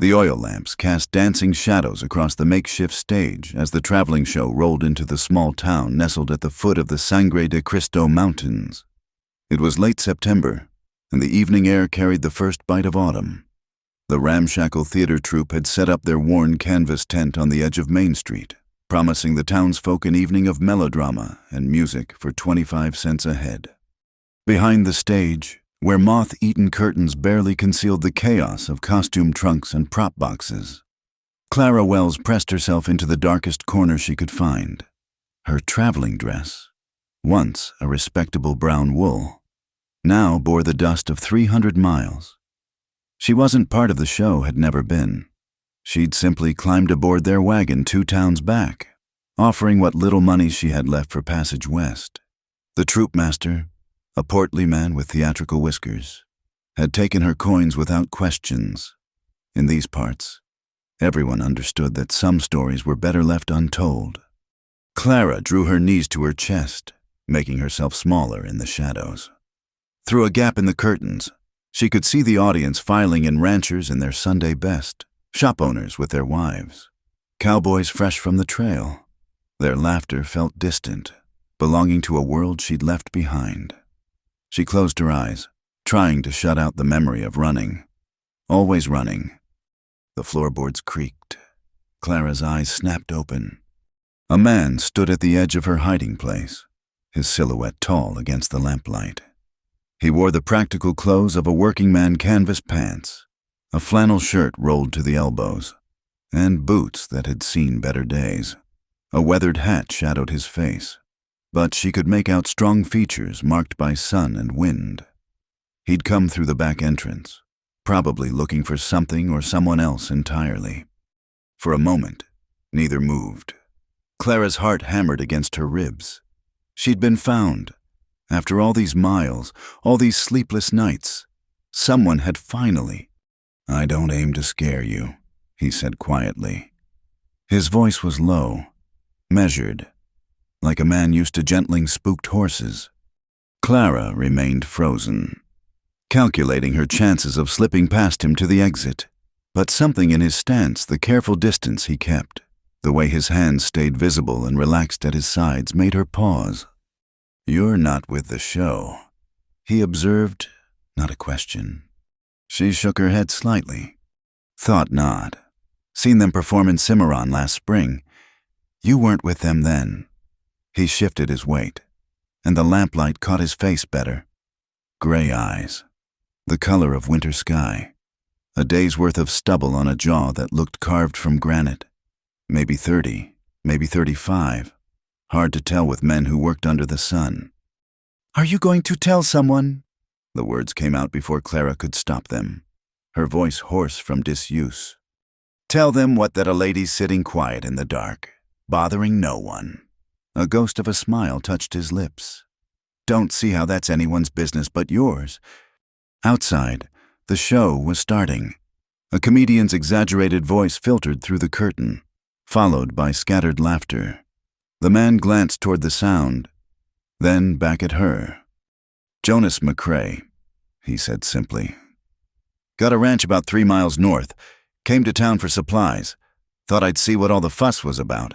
The oil lamps cast dancing shadows across the makeshift stage as the traveling show rolled into the small town nestled at the foot of the Sangre de Cristo Mountains. It was late September, and the evening air carried the first bite of autumn. The ramshackle theater troupe had set up their worn canvas tent on the edge of Main Street, promising the townsfolk an evening of melodrama and music for 25 cents a head. Behind the stage, where moth-eaten curtains barely concealed the chaos of costume trunks and prop boxes, Clara Wells pressed herself into the darkest corner she could find. Her traveling dress, once a respectable brown wool, now bore the dust of 300 miles. She wasn't part of the show, had never been. She'd simply climbed aboard their wagon 2 towns back, offering what little money she had left for passage west. The troop master, a portly man with theatrical whiskers, had taken her coins without questions. In these parts, everyone understood that some stories were better left untold. Clara drew her knees to her chest, making herself smaller in the shadows. Through a gap in the curtains, she could see the audience filing in ranchers in their Sunday best, shop owners with their wives, cowboys fresh from the trail. Their laughter felt distant, belonging to a world she'd left behind. She closed her eyes, trying to shut out the memory of running. Always running. The floorboards creaked. Clara's eyes snapped open. A man stood at the edge of her hiding place, his silhouette tall against the lamplight. He wore the practical clothes of a working man: canvas pants, a flannel shirt rolled to the elbows, and boots that had seen better days. A weathered hat shadowed his face, but she could make out strong features marked by sun and wind. He'd come through the back entrance, probably looking for something or someone else entirely. For a moment, neither moved. Clara's heart hammered against her ribs. She'd been found. After all these miles, all these sleepless nights, someone had finally— "I don't aim to scare you," he said quietly. His voice was low, measured, like a man used to gentling spooked horses. Clara remained frozen, calculating her chances of slipping past him to the exit. But something in his stance, the careful distance he kept, the way his hands stayed visible and relaxed at his sides, made her pause. "You're not with the show," he observed, not a question. She shook her head slightly. "Thought not. Seen them perform in Cimarron last spring. You weren't with them then." He shifted his weight, and the lamplight caught his face better. Gray eyes, the color of winter sky, a day's worth of stubble on a jaw that looked carved from granite. Maybe 30, maybe 35. Hard to tell with men who worked under the sun. "Are you going to tell someone?" The words came out before Clara could stop them, her voice hoarse from disuse. "Tell them what, that a lady's sitting quiet in the dark, bothering no one." A ghost of a smile touched his lips. "Don't see how that's anyone's business but yours." Outside, the show was starting. A comedian's exaggerated voice filtered through the curtain, followed by scattered laughter. The man glanced toward the sound, then back at her. "Jonas McCrae," he said simply. "Got a ranch about 3 miles north. Came to town for supplies. Thought I'd see what all the fuss was about."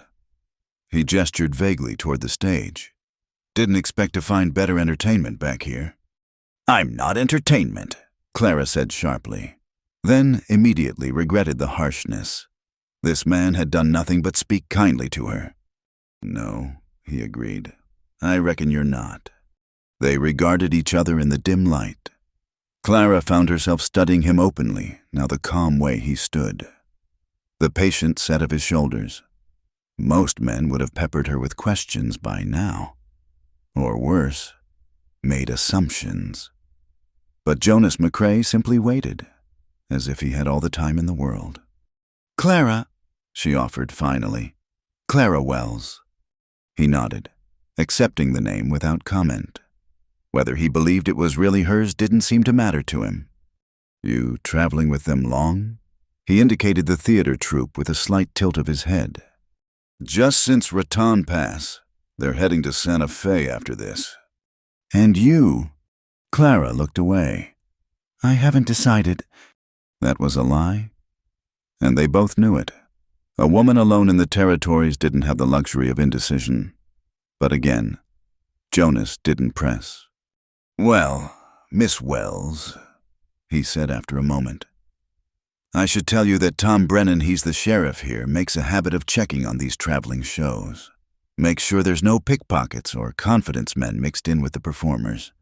He gestured vaguely toward the stage. "Didn't expect to find better entertainment back here." "I'm not entertainment," Clara said sharply, then immediately regretted the harshness. This man had done nothing but speak kindly to her. "No," he agreed. "I reckon you're not." They regarded each other in the dim light. Clara found herself studying him openly, now the calm way he stood, the patient set of his shoulders. Most men would have peppered her with questions by now, or worse, made assumptions. But Jonas McCrae simply waited, as if he had all the time in the world. "Clara," she offered finally. "Clara Wells." He nodded, accepting the name without comment. Whether he believed it was really hers didn't seem to matter to him. "You traveling with them long?" He indicated the theater troupe with a slight tilt of his head. "Just since Raton Pass. They're heading to Santa Fe after this." "And you?" Clara looked away. "I haven't decided." That was a lie? And they both knew it. A woman alone in the territories didn't have the luxury of indecision. But again, Jonas didn't press. "Well, Miss Wells," he said after a moment, "I should tell you that Tom Brennan, he's the sheriff here, makes a habit of checking on these traveling shows. Make sure there's no pickpockets or confidence men mixed in with the performers.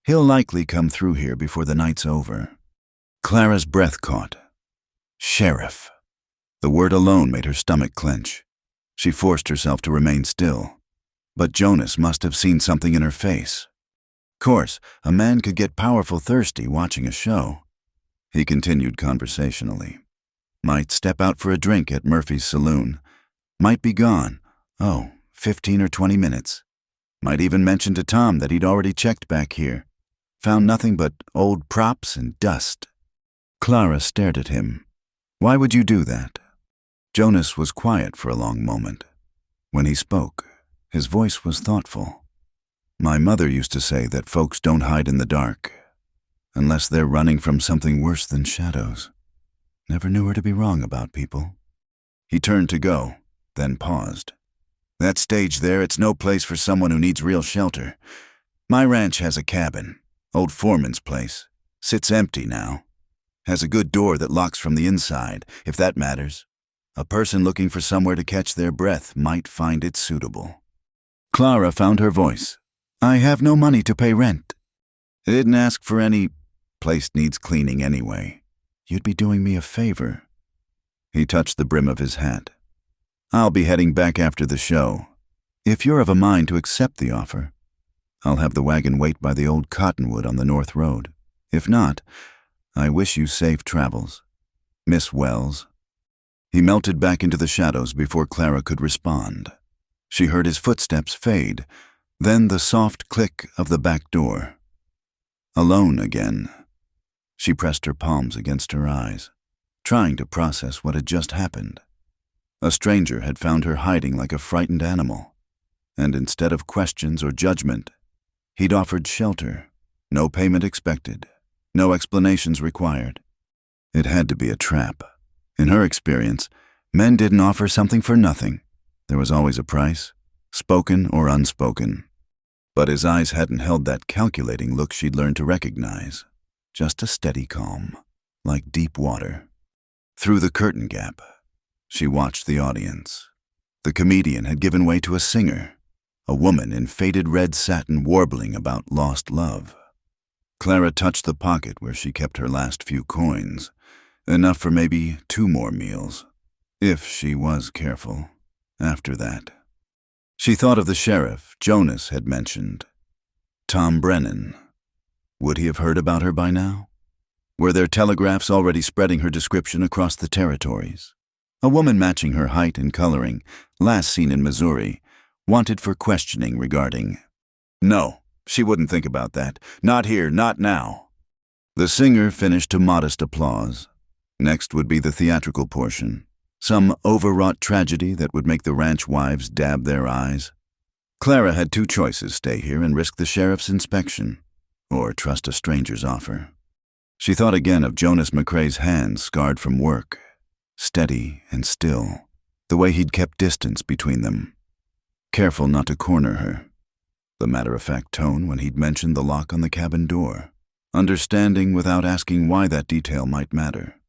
He'll likely come through here before the night's over." Clara's breath caught. Sheriff. The word alone made her stomach clench. She forced herself to remain still. But Jonas must have seen something in her face. Of course, a man could get powerful thirsty watching a show. He continued conversationally. Might step out for a drink at Murphy's saloon. Might be gone. 15 or 20 minutes. Might even mention to Tom that he'd already checked back here. Found nothing but old props and dust. Clara stared at him. Why would you do that? Jonas was quiet for a long moment. When he spoke, his voice was thoughtful. My mother used to say that folks don't hide in the dark, unless they're running from something worse than shadows. Never knew her to be wrong about people. He turned to go, then paused. That stage there, it's no place for someone who needs real shelter. My ranch has a cabin, old foreman's place. Sits empty now. Has a good door that locks from the inside, if that matters. A person looking for somewhere to catch their breath might find it suitable. Clara found her voice. I have no money to pay rent. I didn't ask for any. Place needs cleaning anyway. You'd be doing me a favor. He touched the brim of his hat. I'll be heading back after the show. If you're of a mind to accept the offer, I'll have the wagon wait by the old cottonwood on the North Road. If not, I wish you safe travels. Miss Wells. He melted back into the shadows before Clara could respond. She heard his footsteps fade, then the soft click of the back door. Alone again. She pressed her palms against her eyes, trying to process what had just happened. A stranger had found her hiding like a frightened animal, and instead of questions or judgment, he'd offered shelter, no payment expected, no explanations required. It had to be a trap. In her experience, men didn't offer something for nothing. There was always a price, spoken or unspoken. But his eyes hadn't held that calculating look she'd learned to recognize. Just a steady calm, like deep water. Through the curtain gap, she watched the audience. The comedian had given way to a singer, a woman in faded red satin warbling about lost love. Clara touched the pocket where she kept her last few coins, enough for maybe 2 more meals, if she was careful. After that, she thought of the sheriff Jonas had mentioned. Tom Brennan. Would he have heard about her by now? Were there telegraphs already spreading her description across the territories? A woman matching her height and coloring, last seen in Missouri, wanted for questioning regarding. No, she wouldn't think about that. Not here, not now. The singer finished to modest applause. Next would be the theatrical portion. Some overwrought tragedy that would make the ranch wives dab their eyes. Clara had 2 choices: stay here and risk the sheriff's inspection, or trust a stranger's offer. She thought again of Jonas McCrae's hands scarred from work, steady and still, the way he'd kept distance between them. Careful not to corner her. The matter-of-fact tone when he'd mentioned the lock on the cabin door. Understanding without asking why that detail might matter.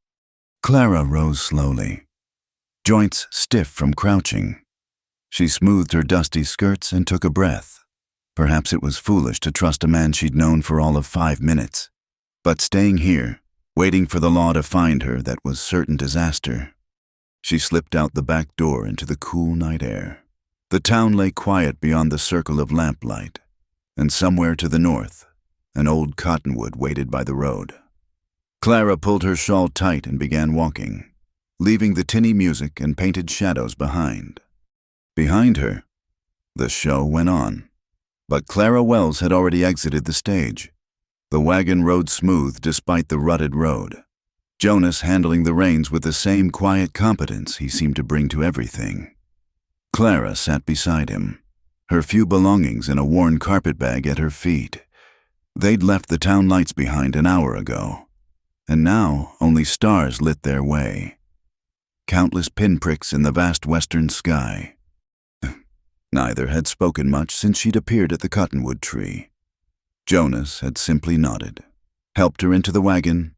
Clara rose slowly, joints stiff from crouching. She smoothed her dusty skirts and took a breath. Perhaps it was foolish to trust a man she'd known for all of 5 minutes. But staying here, waiting for the law to find her, that was certain disaster. She slipped out the back door into the cool night air. The town lay quiet beyond the circle of lamplight, and somewhere to the north, an old cottonwood waited by the road. Clara pulled her shawl tight and began walking, leaving the tinny music and painted shadows behind. Behind her, the show went on. But Clara Wells had already exited the stage. The wagon rode smooth despite the rutted road, Jonas handling the reins with the same quiet competence he seemed to bring to everything. Clara sat beside him, her few belongings in a worn carpetbag at her feet. They'd left the town lights behind an hour ago, and now only stars lit their way. countless pinpricks in the vast western sky. Neither had spoken much since she'd appeared at the cottonwood tree. Jonas had simply nodded, helped her into the wagon,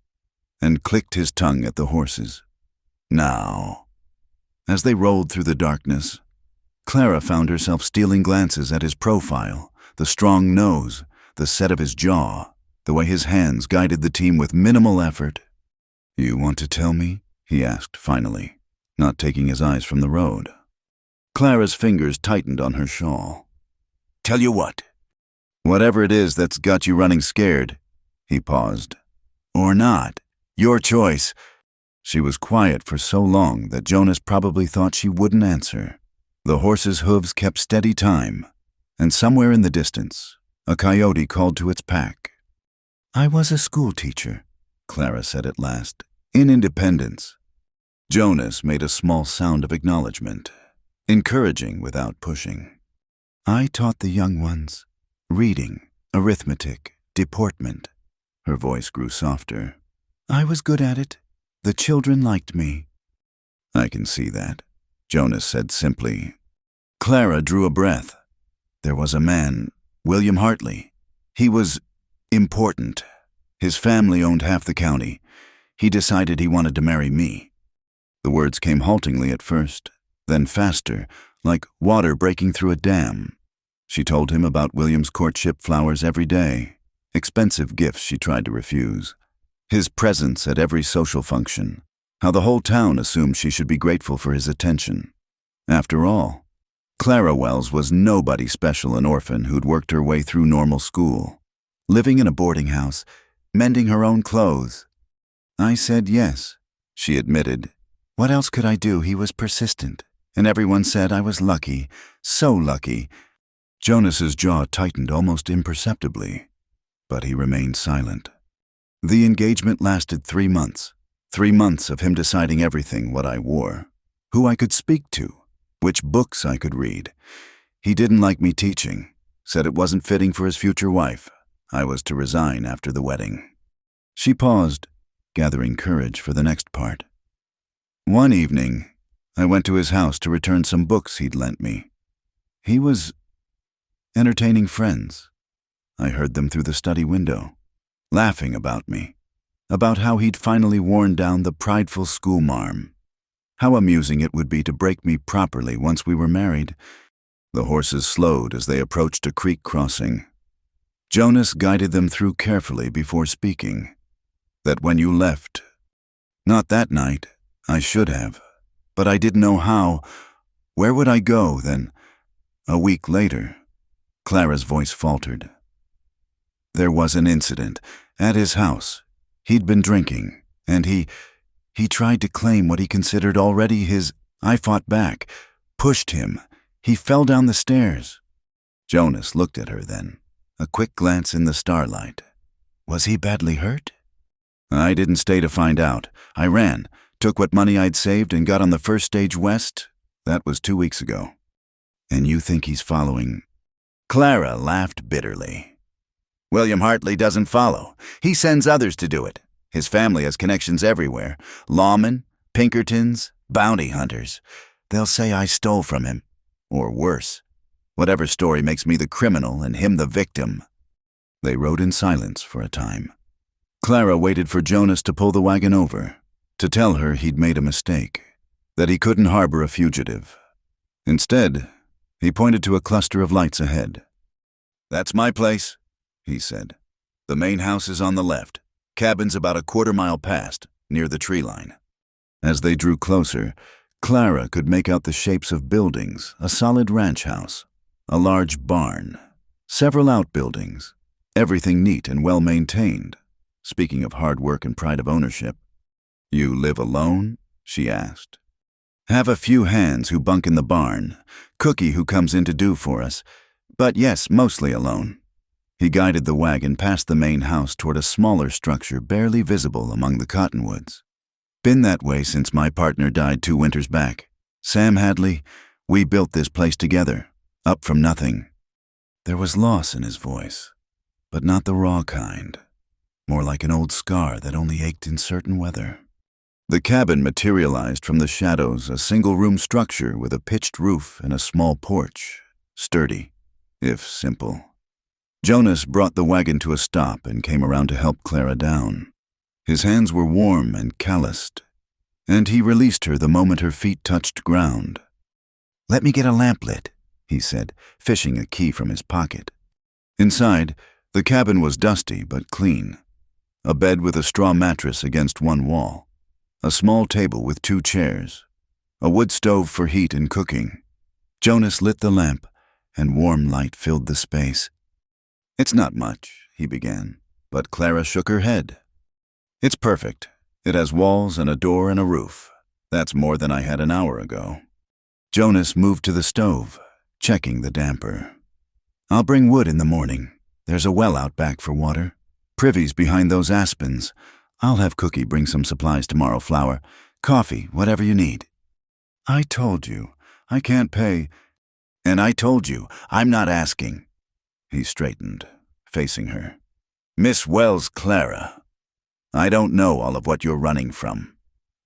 and clicked his tongue at the horses. Now, as they rolled through the darkness, Clara found herself stealing glances at his profile, the strong nose, the set of his jaw, the way his hands guided the team with minimal effort. "You want to tell me?" he asked finally, not taking his eyes from the road. Clara's fingers tightened on her shawl. "Tell you what?" "Whatever it is that's got you running scared." He paused. "Or not. Your choice." She was quiet for so long that Jonas probably thought she wouldn't answer. The horse's hooves kept steady time, and somewhere in the distance, a coyote called to its pack. "I was a school teacher," Clara said at last, "in Independence." Jonas made a small sound of acknowledgement, encouraging without pushing. "I taught the young ones reading, arithmetic, deportment." Her voice grew softer. "I was good at it. The children liked me." "I can see that," Jonas said simply. Clara drew a breath. There was a man, William Hartley. He was important. His family owned half the county. He decided he wanted to marry me. The words came haltingly at first, then faster, like water breaking through a dam. She told him about William's courtship flowers every day, expensive gifts she tried to refuse, his presence at every social function, how the whole town assumed she should be grateful for his attention. After all, Clara Wells was nobody special, an orphan who'd worked her way through normal school, living in a boarding house, mending her own clothes. "I said yes," she admitted. "What else could I do?" He was persistent, and everyone said I was lucky, so lucky. Jonas's jaw tightened almost imperceptibly, but he remained silent. The engagement lasted 3 months. 3 months of him deciding everything: what I wore, who I could speak to, which books I could read. He didn't like me teaching, said it wasn't fitting for his future wife. I was to resign after the wedding. She paused, gathering courage for the next part. "One evening, I went to his house to return some books he'd lent me. He was entertaining friends. I heard them through the study window, laughing about me, about how he'd finally worn down the prideful schoolmarm, how amusing it would be to break me properly once we were married." The horses slowed as they approached a creek crossing. Jonas guided them through carefully before speaking. "That when you left, not that night, I should have, but I didn't know how. Where would I go then? A week later," Clara's voice faltered, "there was an incident at his house. He'd been drinking, and he tried to claim what he considered already his. I fought back, pushed him. He fell down the stairs." Jonas looked at her then, a quick glance in the starlight. "Was he badly hurt?" "I didn't stay to find out. I ran, took what money I'd saved, and got on the first stage west. That was 2 weeks ago." "And you think he's following?" Clara laughed bitterly. "William Hartley doesn't follow. He sends others to do it. His family has connections everywhere. Lawmen, Pinkertons, bounty hunters. They'll say I stole from him. Or worse. Whatever story makes me the criminal and him the victim." They rode in silence for a time. Clara waited for Jonas to pull the wagon over, to tell her he'd made a mistake, that he couldn't harbor a fugitive. Instead, he pointed to a cluster of lights ahead. "That's my place," he said. "The main house is on the left. Cabin's about a quarter-mile past, near the tree line." As they drew closer, Clara could make out the shapes of buildings: a solid ranch house, a large barn, several outbuildings, everything neat and well-maintained. Speaking of hard work and pride of ownership. "You live alone?" she asked. "Have a few hands who bunk in the barn, Cookie who comes in to do for us, but yes, mostly alone." He guided the wagon past the main house toward a smaller structure barely visible among the cottonwoods. "Been that way since my partner died 2 winters back. Sam Hadley, we built this place together, up from nothing." There was loss in his voice, but not the raw kind, more like an old scar that only ached in certain weather. The cabin materialized from the shadows, a single-room structure with a pitched roof and a small porch, sturdy, if simple. Jonas brought the wagon to a stop and came around to help Clara down. His hands were warm and calloused, and he released her the moment her feet touched ground. "Let me get a lamp lit," he said, fishing a key from his pocket. Inside, the cabin was dusty but clean. A bed with a straw mattress against one wall, a small table with 2 chairs, a wood stove for heat and cooking. Jonas lit the lamp, and warm light filled the space. "It's not much," he began, but Clara shook her head. "It's perfect. It has walls and a door and a roof. That's more than I had an hour ago." Jonas moved to the stove, checking the damper. "I'll bring wood in the morning. There's a well out back for water. Privy's behind those aspens. I'll have Cookie bring some supplies tomorrow, flour, coffee, whatever you need." "I told you, I can't pay." "And I told you, I'm not asking." He straightened, facing her. "Miss Wells Clara, I don't know all of what you're running from,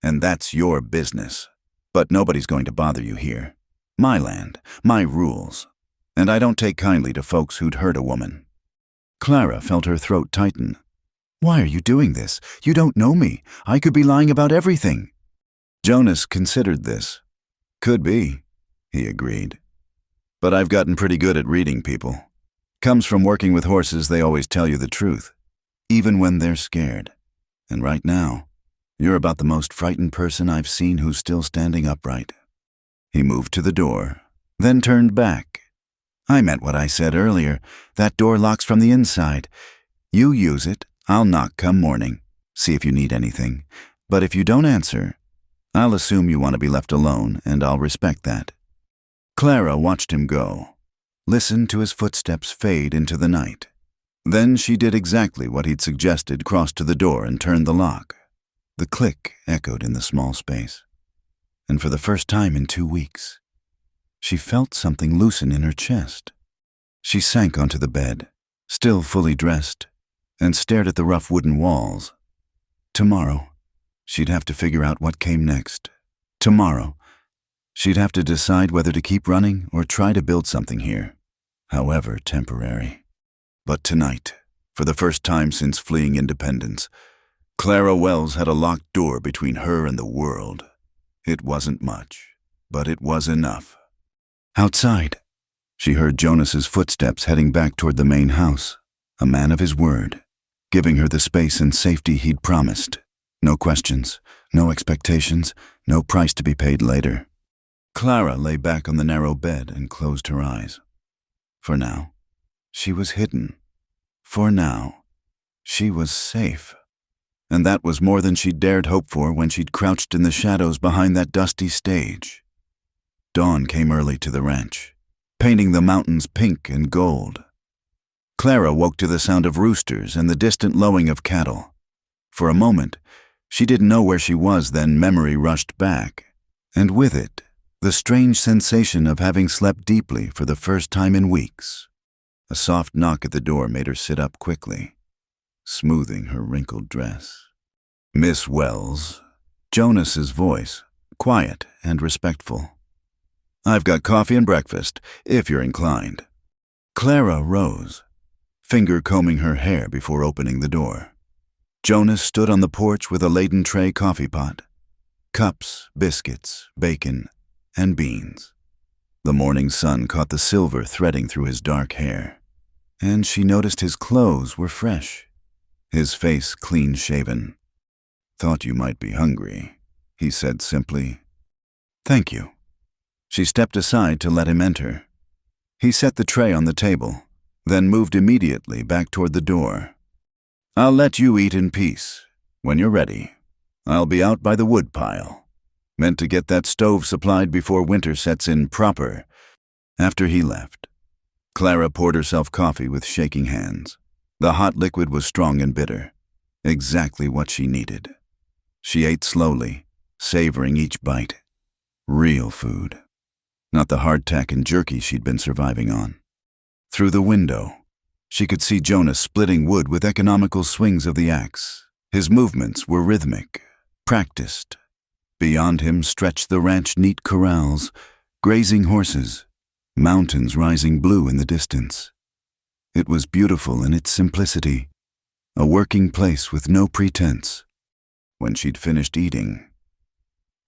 and that's your business. But nobody's going to bother you here. My land, my rules. And I don't take kindly to folks who'd hurt a woman." Clara felt her throat tighten. "Why are you doing this? You don't know me. I could be lying about everything." Jonas considered this. "Could be," he agreed. "But I've gotten pretty good at reading people. Comes from working with horses, they always tell you the truth, even when they're scared. And right now, you're about the most frightened person I've seen who's still standing upright." He moved to the door, then turned back. "I meant what I said earlier. That door locks from the inside. You use it, I'll knock come morning, see if you need anything. But if you don't answer, I'll assume you want to be left alone, and I'll respect that." Clara watched him go, listened to his footsteps fade into the night. Then she did exactly what he'd suggested, crossed to the door and turned the lock. The click echoed in the small space. And for the first time in 2 weeks, she felt something loosen in her chest. She sank onto the bed, still fully dressed, and stared at the rough wooden walls. Tomorrow, she'd have to figure out what came next. Tomorrow, she'd have to decide whether to keep running or try to build something here, however temporary. But tonight, for the first time since fleeing independence, Clara Wells had a locked door between her and the world. It wasn't much, but it was enough. Outside, she heard Jonas's footsteps heading back toward the main house, a man of his word, giving her the space and safety he'd promised. No questions, no expectations, no price to be paid later. Clara lay back on the narrow bed and closed her eyes. For now, she was hidden. For now, she was safe. And that was more than she'd dared hope for when she'd crouched in the shadows behind that dusty stage. Dawn came early to the ranch, painting the mountains pink and gold. Clara woke to the sound of roosters and the distant lowing of cattle. For a moment, she didn't know where she was, then memory rushed back, and with it, the strange sensation of having slept deeply for the first time in weeks. A soft knock at the door made her sit up quickly, smoothing her wrinkled dress. "Miss Wells," Jonas's voice, quiet and respectful. "I've got coffee and breakfast, if you're inclined." Clara rose, finger combing her hair before opening the door. Jonas stood on the porch with a laden tray coffee pot, cups, biscuits, bacon, and beans. The morning sun caught the silver threading through his dark hair, and she noticed his clothes were fresh, his face clean-shaven. "Thought you might be hungry," he said simply. "Thank you." She stepped aside to let him enter. He set the tray on the table, then moved immediately back toward the door. "I'll let you eat in peace. When you're ready, I'll be out by the wood pile. Meant to get that stove supplied before winter sets in proper." After he left, Clara poured herself coffee with shaking hands. The hot liquid was strong and bitter, exactly what she needed. She ate slowly, savoring each bite. Real food, not the hardtack and jerky she'd been surviving on. Through the window, she could see Jonas splitting wood with economical swings of the axe. His movements were rhythmic, practiced. Beyond him stretched the ranch neat corrals, grazing horses, mountains rising blue in the distance. It was beautiful in its simplicity, a working place with no pretense. When she'd finished eating,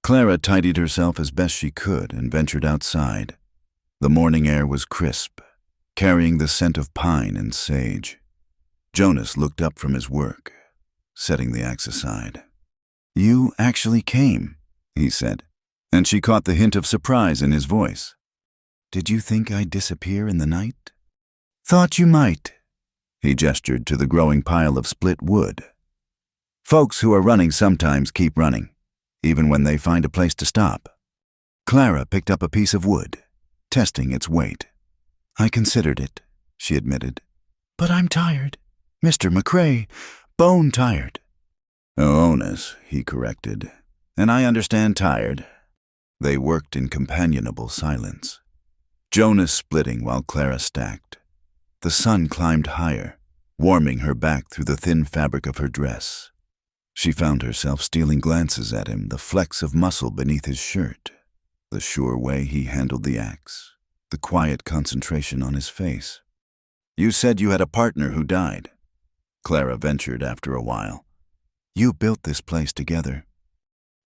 Clara tidied herself as best she could and ventured outside. The morning air was crisp, carrying the scent of pine and sage. Jonas looked up from his work, setting the axe aside. "You actually came," he said, and she caught the hint of surprise in his voice. "Did you think I'd disappear in the night?" "Thought you might." He gestured to the growing pile of split wood. "Folks who are running sometimes keep running, even when they find a place to stop." Clara picked up a piece of wood, testing its weight. "I considered it," she admitted. "But I'm tired. Mr. McCrae, bone tired." "Onus," he corrected, "and I understand tired." They worked in companionable silence, Jonas splitting while Clara stacked. The sun climbed higher, warming her back through the thin fabric of her dress. She found herself stealing glances at him, the flecks of muscle beneath his shirt, the sure way he handled the axe, the quiet concentration on his face. "You said you had a partner who died," Clara ventured after a while. "You built this place together."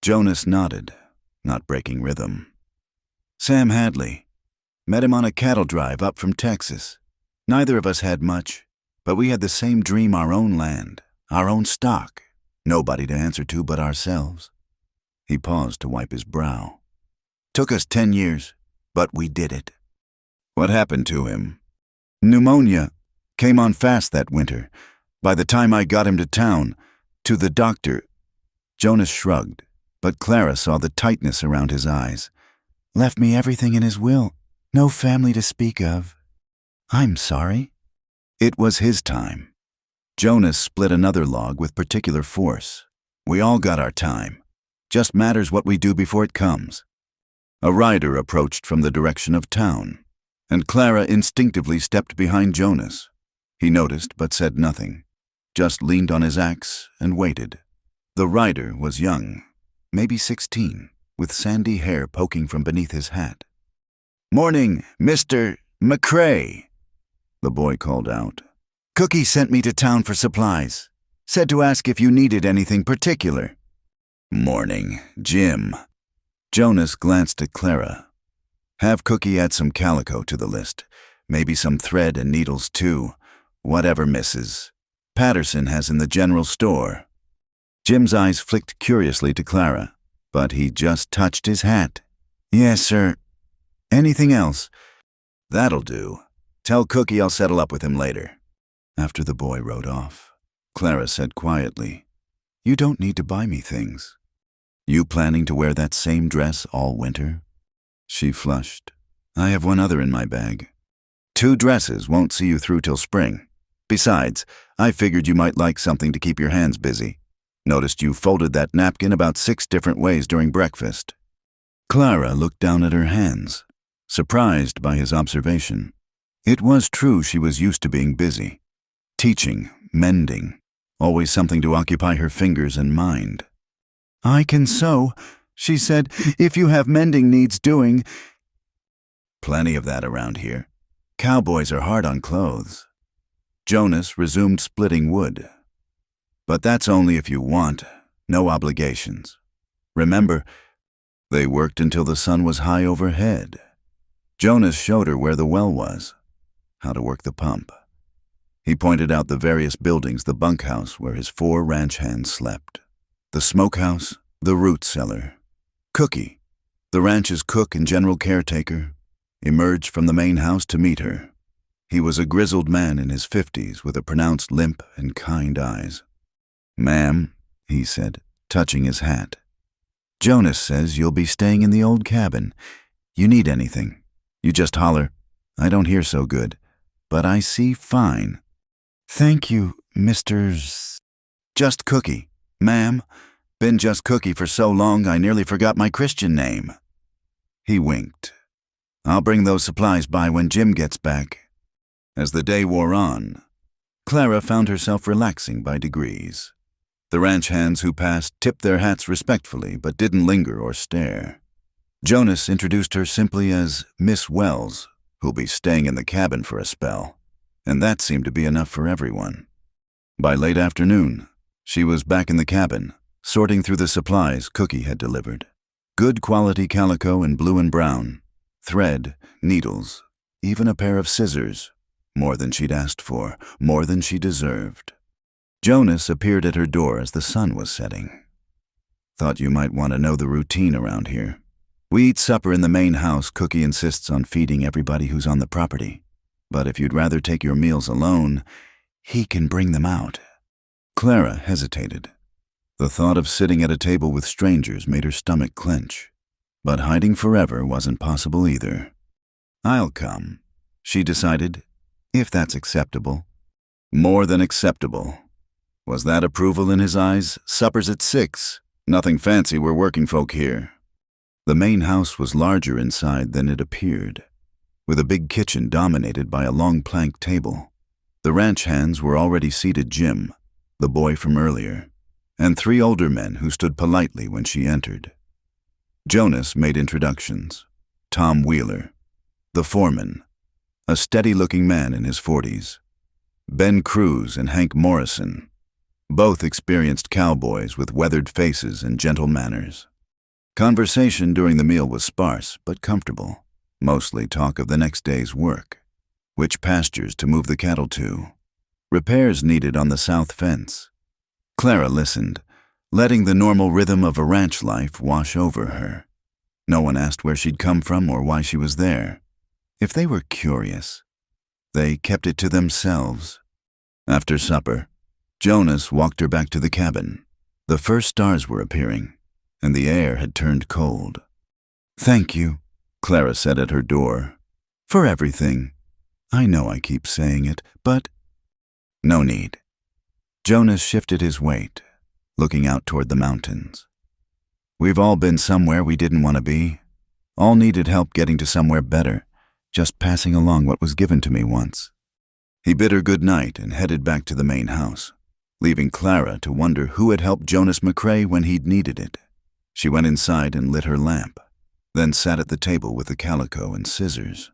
Jonas nodded, not breaking rhythm. "Sam Hadley. Met him on a cattle drive up from Texas. Neither of us had much, but we had the same dream: our own land, our own stock, nobody to answer to but ourselves." He paused to wipe his brow. "Took us 10 years, but we did it." "What happened to him?" "Pneumonia. Came on fast that winter. By the time I got him to town, to the doctor—" Jonas shrugged, but Clara saw the tightness around his eyes. "Left me everything in his will. No family to speak of." "I'm sorry." It was his time. Jonas split another log with particular force. "We all got our time. Just matters what we do before it comes." A rider approached from the direction of town, and Clara instinctively stepped behind Jonas. He noticed but said nothing, just leaned on his axe and waited. The rider was young, maybe 16, with sandy hair poking from beneath his hat. "Morning, Mr. McCrae," the boy called out. "Cookie sent me to town for supplies. Said to ask if you needed anything particular." "Morning, Jim." Jonas glanced at Clara. "Have Cookie add some calico to the list. Maybe some thread and needles too. Whatever Mrs. Patterson has in the general store." Jim's eyes flicked curiously to Clara, but he just touched his hat. "Yes, sir. Anything else?" "That'll do. Tell Cookie I'll settle up with him later." After the boy rode off, Clara said quietly, "You don't need to buy me things. You planning to wear that same dress all winter?" She flushed. "I have one other in my bag. 2 dresses won't see you through till spring. Besides, I figured you might like something to keep your hands busy. Noticed you folded that napkin about 6 different ways during breakfast." Clara looked down at her hands, surprised by his observation. It was true she was used to being busy. Teaching, mending, always something to occupy her fingers and mind. "I can sew," she said, "if you have mending needs doing." "Plenty of that around here. Cowboys are hard on clothes." Jonas resumed splitting wood. "But that's only if you want, no obligations. Remember, they worked until the sun was high overhead." Jonas showed her where the well was, how to work the pump. He pointed out the various buildings, the bunkhouse where his 4 ranch hands slept, the smokehouse, the root cellar. Cookie, the ranch's cook and general caretaker, emerged from the main house to meet her. He was a grizzled man in his 50s with a pronounced limp and kind eyes. "Ma'am," he said, touching his hat, "Jonas says you'll be staying in the old cabin. You need anything, you just holler. I don't hear so good, but I see fine." "Thank you, Mr. Just Cookie, ma'am. Been just Cookie for so long I nearly forgot my Christian name." He winked. "I'll bring those supplies by when Jim gets back." As the day wore on, Clara found herself relaxing by degrees. The ranch hands who passed tipped their hats respectfully but didn't linger or stare. Jonas introduced her simply as Miss Wells, who'll be staying in the cabin for a spell, and that seemed to be enough for everyone. By late afternoon, she was back in the cabin, sorting through the supplies Cookie had delivered. Good quality calico in blue and brown, thread, needles, even a pair of scissors. More than she'd asked for, more than she deserved. Jonas appeared at her door as the sun was setting. Thought you might want to know the routine around here. We eat supper in the main house. Cookie insists on feeding everybody who's on the property. But if you'd rather take your meals alone, he can bring them out. Clara hesitated. The thought of sitting at a table with strangers made her stomach clench. But hiding forever wasn't possible either. I'll come, she decided, if that's acceptable. More than acceptable. Was that approval in his eyes? Supper's at 6. Nothing fancy, we're working folk here. The main house was larger inside than it appeared, with a big kitchen dominated by a long plank table. The ranch hands were already seated: Jim, the boy from earlier, and 3 older men who stood politely when she entered. Jonas made introductions. Tom Wheeler, the foreman, a steady-looking man in his 40s. Ben Cruz and Hank Morrison, both experienced cowboys with weathered faces and gentle manners. Conversation during the meal was sparse but comfortable, mostly talk of the next day's work, which pastures to move the cattle to, repairs needed on the south fence. Clara listened, letting the normal rhythm of a ranch life wash over her. No one asked where she'd come from or why she was there. If they were curious, they kept it to themselves. After supper, Jonas walked her back to the cabin. The first stars were appearing, and the air had turned cold. "Thank you," Clara said at her door, "for everything. I know I keep saying it, but—" "No need." Jonas shifted his weight, looking out toward the mountains. "We've all been somewhere we didn't want to be. All needed help getting to somewhere better, just passing along what was given to me once." He bid her good night and headed back to the main house, leaving Clara to wonder who had helped Jonas McCrae when he'd needed it. She went inside and lit her lamp, then sat at the table with the calico and scissors.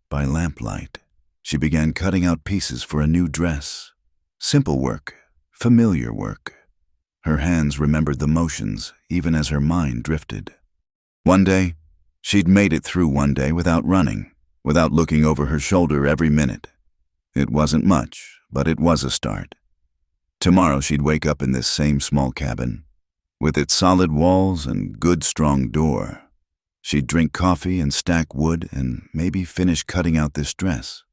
By lamplight, she began cutting out pieces for a new dress. Simple work, familiar work. Her hands remembered the motions even as her mind drifted. One day, she'd made it through one day without running, without looking over her shoulder every minute. It wasn't much, but it was a start. Tomorrow she'd wake up in this same small cabin, with its solid walls and good strong door. She'd drink coffee and stack wood and maybe finish cutting out this dress.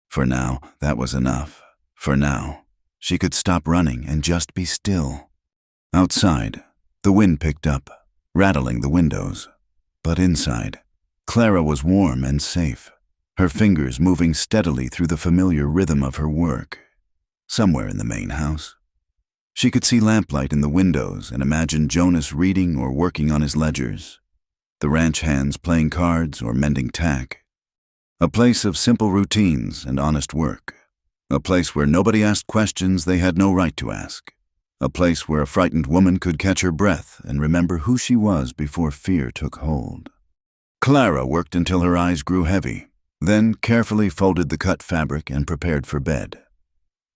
For now, that was enough. For now, she could stop running and just be still. Outside, the wind picked up, rattling the windows. But inside, Clara was warm and safe, her fingers moving steadily through the familiar rhythm of her work. Somewhere in the main house. She could see lamplight in the windows and imagine Jonas reading or working on his ledgers, the ranch hands playing cards or mending tack. A place of simple routines and honest work. A place where nobody asked questions they had no right to ask. A place where a frightened woman could catch her breath and remember who she was before fear took hold. Clara worked until her eyes grew heavy, then carefully folded the cut fabric and prepared for bed.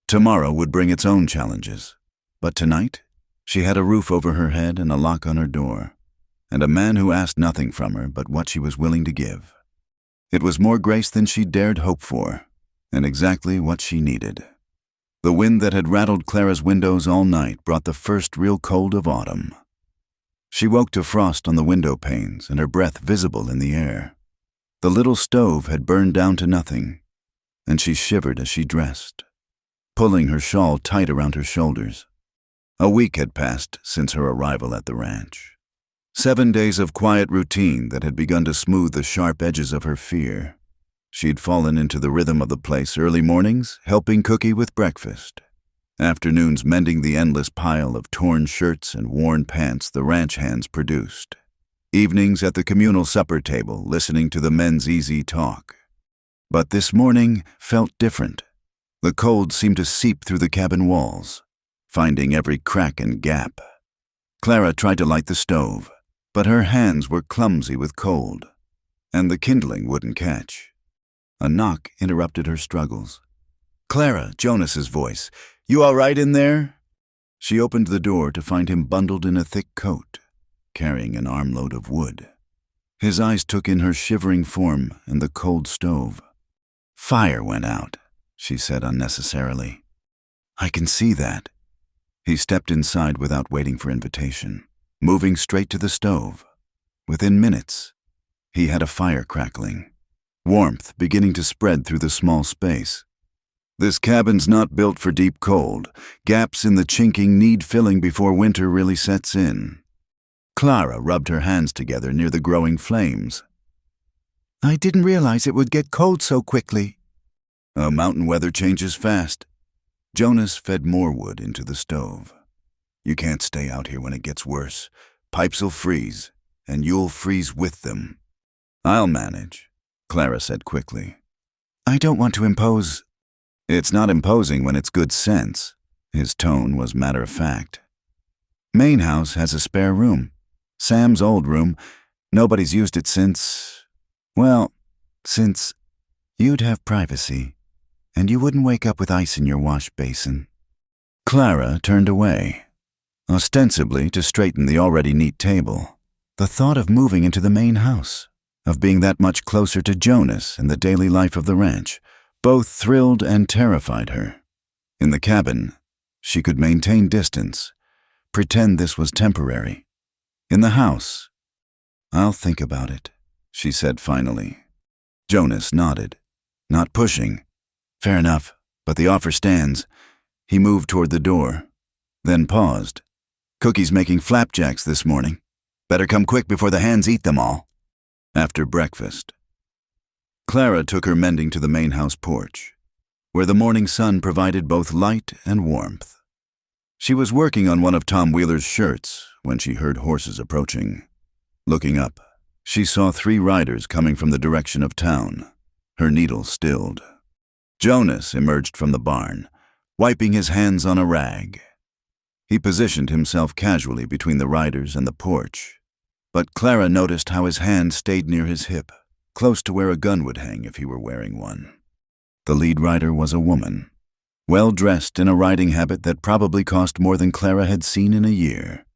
Tomorrow would bring its own challenges, but tonight she had a roof over her head and a lock on her door, and a man who asked nothing from her but what she was willing to give. It was more grace than she dared hope for, and exactly what she needed. The wind that had rattled Clara's windows all night brought the first real cold of autumn. She woke to frost on the window panes and her breath visible in the air. The little stove had burned down to nothing, and she shivered as she dressed, pulling her shawl tight around her shoulders. A week had passed since her arrival at the ranch. 7 days of quiet routine that had begun to smooth the sharp edges of her fear. She'd fallen into the rhythm of the place: early mornings, helping Cookie with breakfast. Afternoons mending the endless pile of torn shirts and worn pants the ranch hands produced. Evenings at the communal supper table, listening to the men's easy talk. But this morning felt different. The cold seemed to seep through the cabin walls. finding every crack and gap. Clara tried to light the stove, but her hands were clumsy with cold, and the kindling wouldn't catch. A knock interrupted her struggles. "Clara," Jonas's voice. "You all right in there?" She opened the door to find him bundled in a thick coat, carrying an armload of wood. His eyes took in her shivering form and the cold stove. "Fire went out," she said unnecessarily. "I can see that." He stepped inside without waiting for invitation, moving straight to the stove. Within minutes, he had a fire crackling, warmth beginning to spread through the small space. This cabin's not built for deep cold. Gaps in the chinking need filling before winter really sets in. Clara rubbed her hands together near the growing flames. "I didn't realize it would get cold so quickly." Mountain weather changes fast." Jonas fed more wood into the stove. "You can't stay out here when it gets worse. Pipes'll freeze, and you'll freeze with them." "I'll manage," Clara said quickly. "I don't want to impose." "It's not imposing when it's good sense." His tone was matter-of-fact. "Main house has a spare room. Sam's old room. Nobody's used it since you'd have privacy, and you wouldn't wake up with ice in your wash basin." Clara turned away, ostensibly to straighten the already neat table. The thought of moving into the main house, of being that much closer to Jonas and the daily life of the ranch, both thrilled and terrified her. In the cabin, she could maintain distance, pretend this was temporary. In the house, "I'll think about it," she said finally. Jonas nodded, not pushing. "Fair enough, but the offer stands." He moved toward the door, then paused. "Cookie's making flapjacks this morning. Better come quick before the hands eat them all." After breakfast, Clara took her mending to the main house porch, where the morning sun provided both light and warmth. She was working on one of Tom Wheeler's shirts when she heard horses approaching. Looking up, she saw 3 riders coming from the direction of town. Her needle stilled. Jonas emerged from the barn, wiping his hands on a rag. He positioned himself casually between the riders and the porch, but Clara noticed how his hand stayed near his hip, close to where a gun would hang if he were wearing one. The lead rider was a woman, well-dressed in a riding habit that probably cost more than Clara had seen in a year.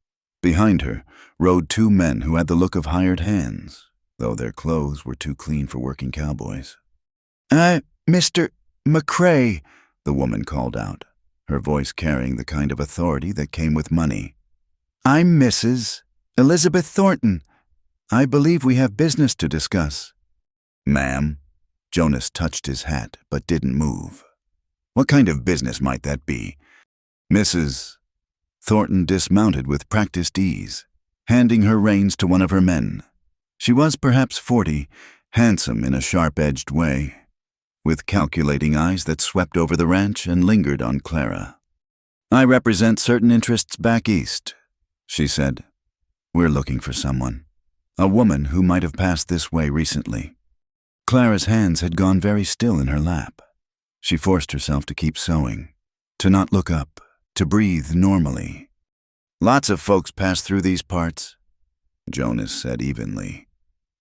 Behind her rode 2 men who had the look of hired hands, though their clothes were too clean for working cowboys. "Mr. McCrae," the woman called out, her voice carrying the kind of authority that came with money. "I'm Mrs. Elizabeth Thornton. I believe we have business to discuss." "Ma'am?" Jonas touched his hat, but didn't move. "What kind of business might that be?" "Mrs." Thornton dismounted with practiced ease, handing her reins to one of her men. She was perhaps 40, handsome in a sharp-edged way, with calculating eyes that swept over the ranch and lingered on Clara. "I represent certain interests back east," she said. "We're looking for someone, a woman who might have passed this way recently." Clara's hands had gone very still in her lap. She forced herself to keep sewing, to not look up, to breathe normally. "Lots of folks pass through these parts," Jonas said evenly.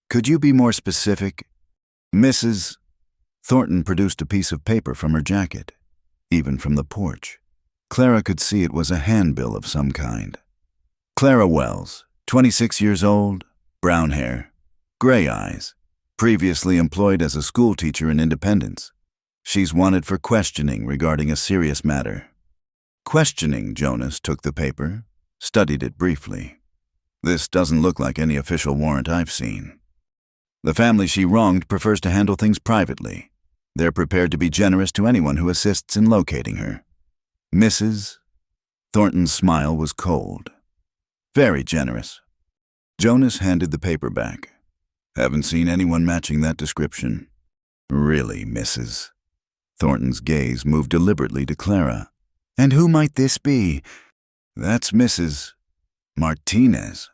"Could you be more specific?" "Mrs." Thornton produced a piece of paper from her jacket, even from the porch. Clara could see it was a handbill of some kind. "Clara Wells, 26 years old, brown hair, gray eyes, previously employed as a school teacher in Independence. She's wanted for questioning regarding a serious matter." Questioning, Jonas took the paper, studied it briefly. "This doesn't look like any official warrant I've seen. The family she wronged prefers to handle things privately. They're prepared to be generous to anyone who assists in locating her." "Mrs." Thornton's smile was cold. "Very generous." Jonas handed the paper back. "Haven't seen anyone matching that description." "Really, Mrs." Thornton's gaze moved deliberately to Clara. "And who might this be?" "That's Mrs. Martinez,"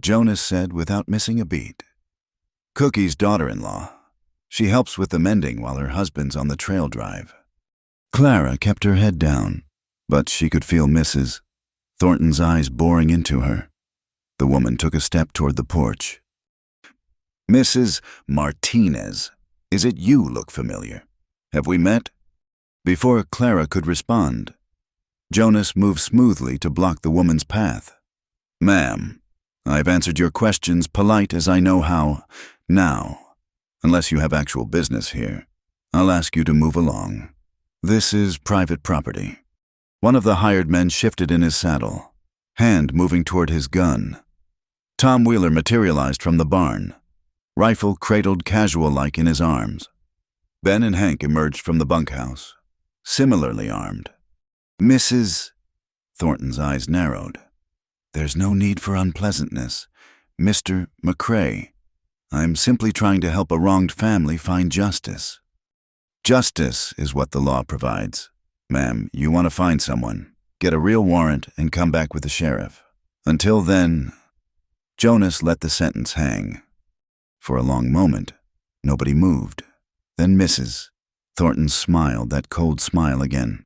Jonas said without missing a beat. "Cookie's daughter-in-law. She helps with the mending while her husband's on the trail drive." Clara kept her head down, But she could feel Mrs. Thornton's eyes boring into her. The woman took a step toward the porch. "Mrs. Martinez, is it you look familiar? Have we met?" Before Clara could respond, Jonas moved smoothly to block the woman's path. "Ma'am, I've answered your questions polite as I know how. Now, unless you have actual business here, I'll ask you to move along. This is private property." One of the hired men shifted in his saddle, hand moving toward his gun. Tom Wheeler materialized from the barn, rifle cradled casual-like in his arms. Ben and Hank emerged from the bunkhouse, similarly armed. "Mrs. Thornton's eyes narrowed. "There's no need for unpleasantness. Mr. McCrae, I'm simply trying to help a wronged family find justice." "Justice is what the law provides. Ma'am, you want to find someone, get a real warrant, and come back with the sheriff. Until then..." Jonas let the sentence hang. For a long moment, nobody moved. Then Mrs. Thornton smiled, that cold smile again.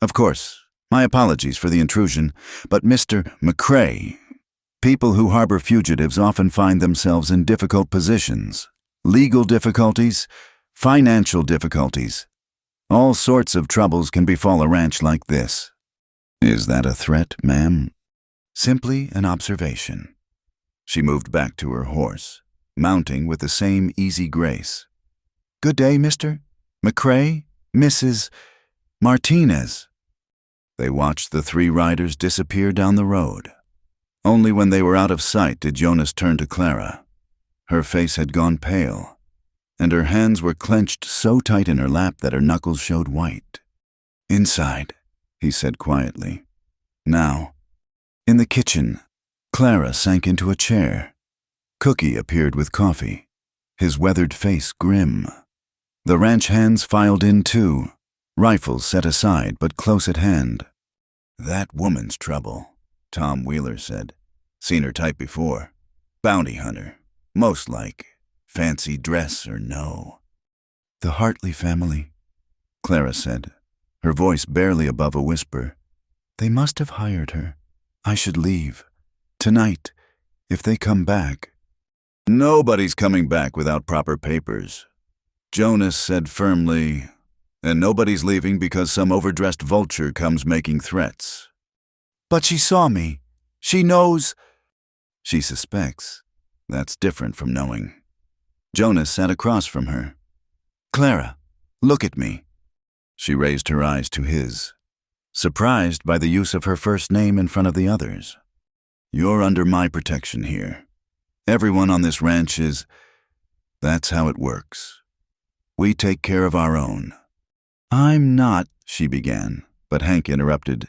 "Of course, my apologies for the intrusion, but Mr. McCrae, people who harbor fugitives often find themselves in difficult positions. Legal difficulties, financial difficulties. All sorts of troubles can befall a ranch like this." "Is that a threat, ma'am?" "Simply an observation." She moved back to her horse, mounting with the same easy grace. "Good day, Mr. McCrae, Mrs. Martinez." They watched the three riders disappear down the road. Only when they were out of sight did Jonas turn to Clara. Her face had gone pale, and her hands were clenched so tight in her lap that her knuckles showed white. "Inside," he said quietly. "Now." In the kitchen, Clara sank into a chair. Cookie appeared with coffee, his weathered face grim. The ranch hands filed in too, rifles set aside but close at hand. "That woman's trouble," Tom Wheeler said. "Seen her type before. Bounty hunter, most like. Fancy dress or no." "The Hartley family," Clara said, her voice barely above a whisper. "They must have hired her. I should leave. Tonight, if they come back." "Nobody's coming back without proper papers," Jonas said firmly, "and nobody's leaving because some overdressed vulture comes making threats." "But she saw me. She knows..." "She suspects. That's different from knowing." Jonas sat across from her. "Clara, look at me." She raised her eyes to his, surprised by the use of her first name in front of the others. "You're under my protection here. Everyone on this ranch is... That's how it works. We take care of our own." "I'm not..." she began, but Hank interrupted.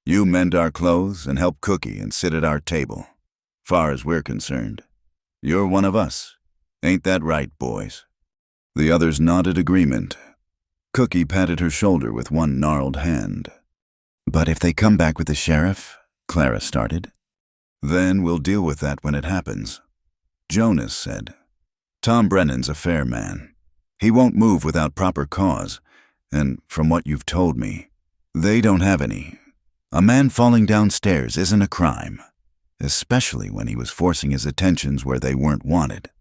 "You mend our clothes and help Cookie and sit at our table. Far as we're concerned, you're one of us. Ain't that right, boys?" The others nodded agreement. Cookie patted her shoulder with one gnarled hand. "But if they come back with the sheriff," Clara started. "Then we'll deal with that when it happens," Jonas said. "Tom Brennan's a fair man. He won't move without proper cause, and from what you've told me, they don't have any. A man falling downstairs isn't a crime, especially when he was forcing his attentions where they weren't wanted."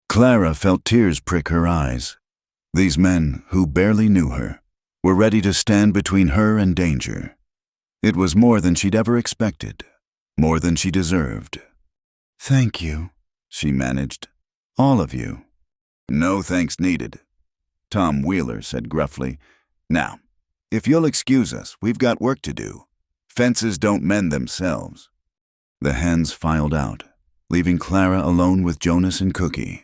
Clara felt tears prick her eyes. These men, who barely knew her, were ready to stand between her and danger. It was more than she'd ever expected, more than she deserved. "Thank you," she managed. "All of you." "No thanks needed," Tom Wheeler said gruffly. "Now, if you'll excuse us, we've got work to do. Fences don't mend themselves." The hands filed out, leaving Clara alone with Jonas and Cookie.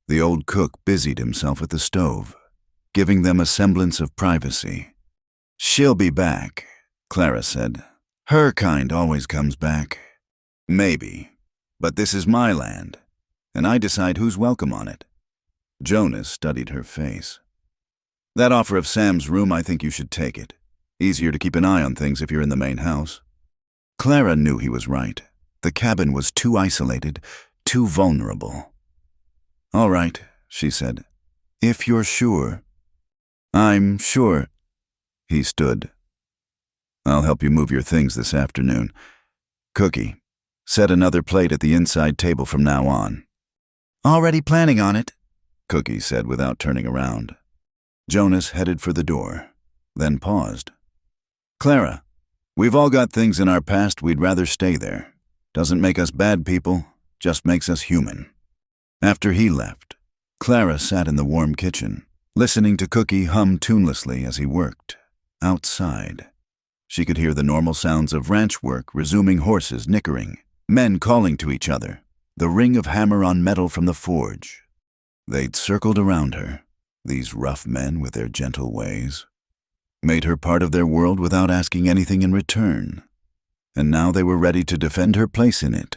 The old cook busied himself at the stove, giving them a semblance of privacy. "She'll be back," Clara said. "Her kind always comes back." "Maybe, but this is my land, and I decide who's welcome on it." Jonas studied her face. "That offer of Sam's room, I think you should take it. Easier to keep an eye on things if you're in the main house." Clara knew he was right. The cabin was too isolated, too vulnerable. "All right," she said. "If you're sure." "I'm sure." He stood. I'll help you move your things this afternoon. Cookie, set another plate at the inside table from now on. Already planning on it, Cookie said without turning around. Jonas headed for the door, then paused. Clara, we've all got things in our past we'd rather stay there. Doesn't make us bad people, just makes us human. After he left, Clara sat in the warm kitchen, listening to Cookie hum tunelessly as he worked. Outside, she could hear the normal sounds of ranch work, resuming horses nickering, men calling to each other, the ring of hammer on metal from the forge. They'd circled around her, these rough men with their gentle ways, made her part of their world without asking anything in return, and now they were ready to defend her place in it,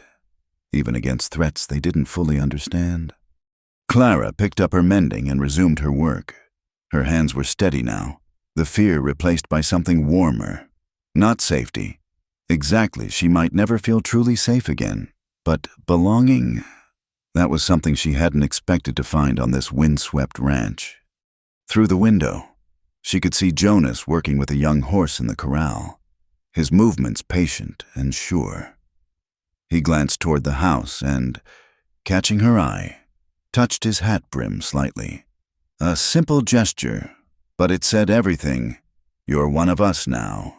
even against threats they didn't fully understand. Clara picked up her mending and resumed her work. Her hands were steady now, the fear replaced by something warmer. Not safety. Exactly, she might never feel truly safe again, but belonging. That was something she hadn't expected to find on this windswept ranch. Through the window, she could see Jonas working with a young horse in the corral, his movements patient and sure. He glanced toward the house and, catching her eye, touched his hat brim slightly. A simple gesture, but it said everything. You're one of us now.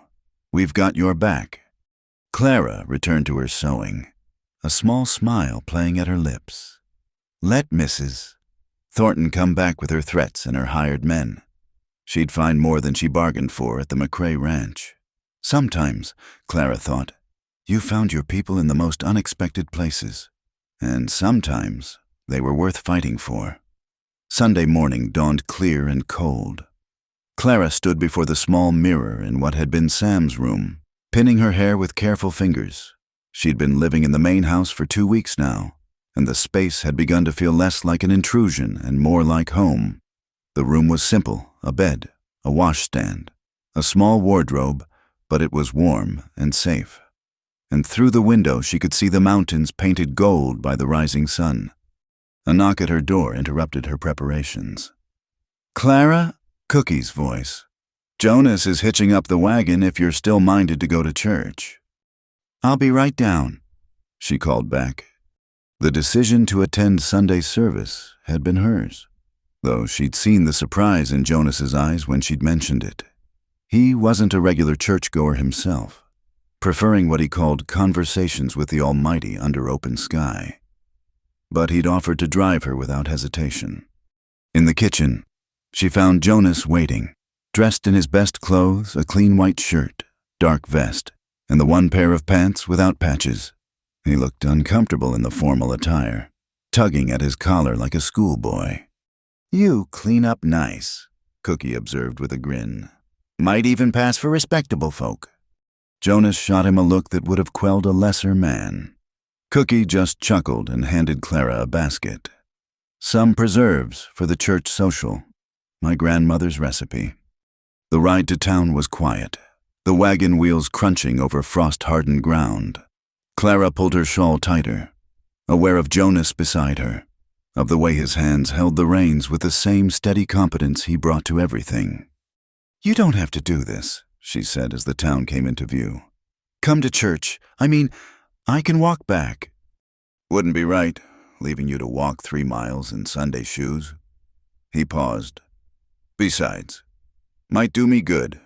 We've got your back. Clara returned to her sewing, a small smile playing at her lips. Let Mrs. Thornton come back with her threats and her hired men. She'd find more than she bargained for at the McCrae Ranch. Sometimes, Clara thought, you found your people in the most unexpected places, and sometimes they were worth fighting for. Sunday morning dawned clear and cold. Clara stood before the small mirror in what had been Sam's room, pinning her hair with careful fingers. She'd been living in the main house for 2 weeks now, and the space had begun to feel less like an intrusion and more like home. The room was simple, a bed, a washstand, a small wardrobe, but it was warm and safe. And through the window she could see the mountains painted gold by the rising sun. A knock at her door interrupted her preparations. Clara? Cookie's voice. Jonas is hitching up the wagon if you're still minded to go to church. I'll be right down, she called back. The decision to attend Sunday service had been hers, though she'd seen the surprise in Jonas's eyes when she'd mentioned it. He wasn't a regular churchgoer himself, preferring what he called conversations with the Almighty under open sky. But he'd offered to drive her without hesitation. In the kitchen, she found Jonas waiting, dressed in his best clothes, a clean white shirt, dark vest, and the one pair of pants without patches. He looked uncomfortable in the formal attire, tugging at his collar like a schoolboy. You clean up nice, Cookie observed with a grin. Might even pass for respectable folk. Jonas shot him a look that would have quelled a lesser man. Cookie just chuckled and handed Clara a basket. Some preserves for the church social. My grandmother's recipe. The ride to town was quiet, the wagon wheels crunching over frost-hardened ground. Clara pulled her shawl tighter, aware of Jonas beside her, of the way his hands held the reins with the same steady competence he brought to everything. You don't have to do this, she said as the town came into view. Come to church. I can walk back. Wouldn't be right, leaving you to walk 3 miles in Sunday shoes. He paused. Besides, might do me good.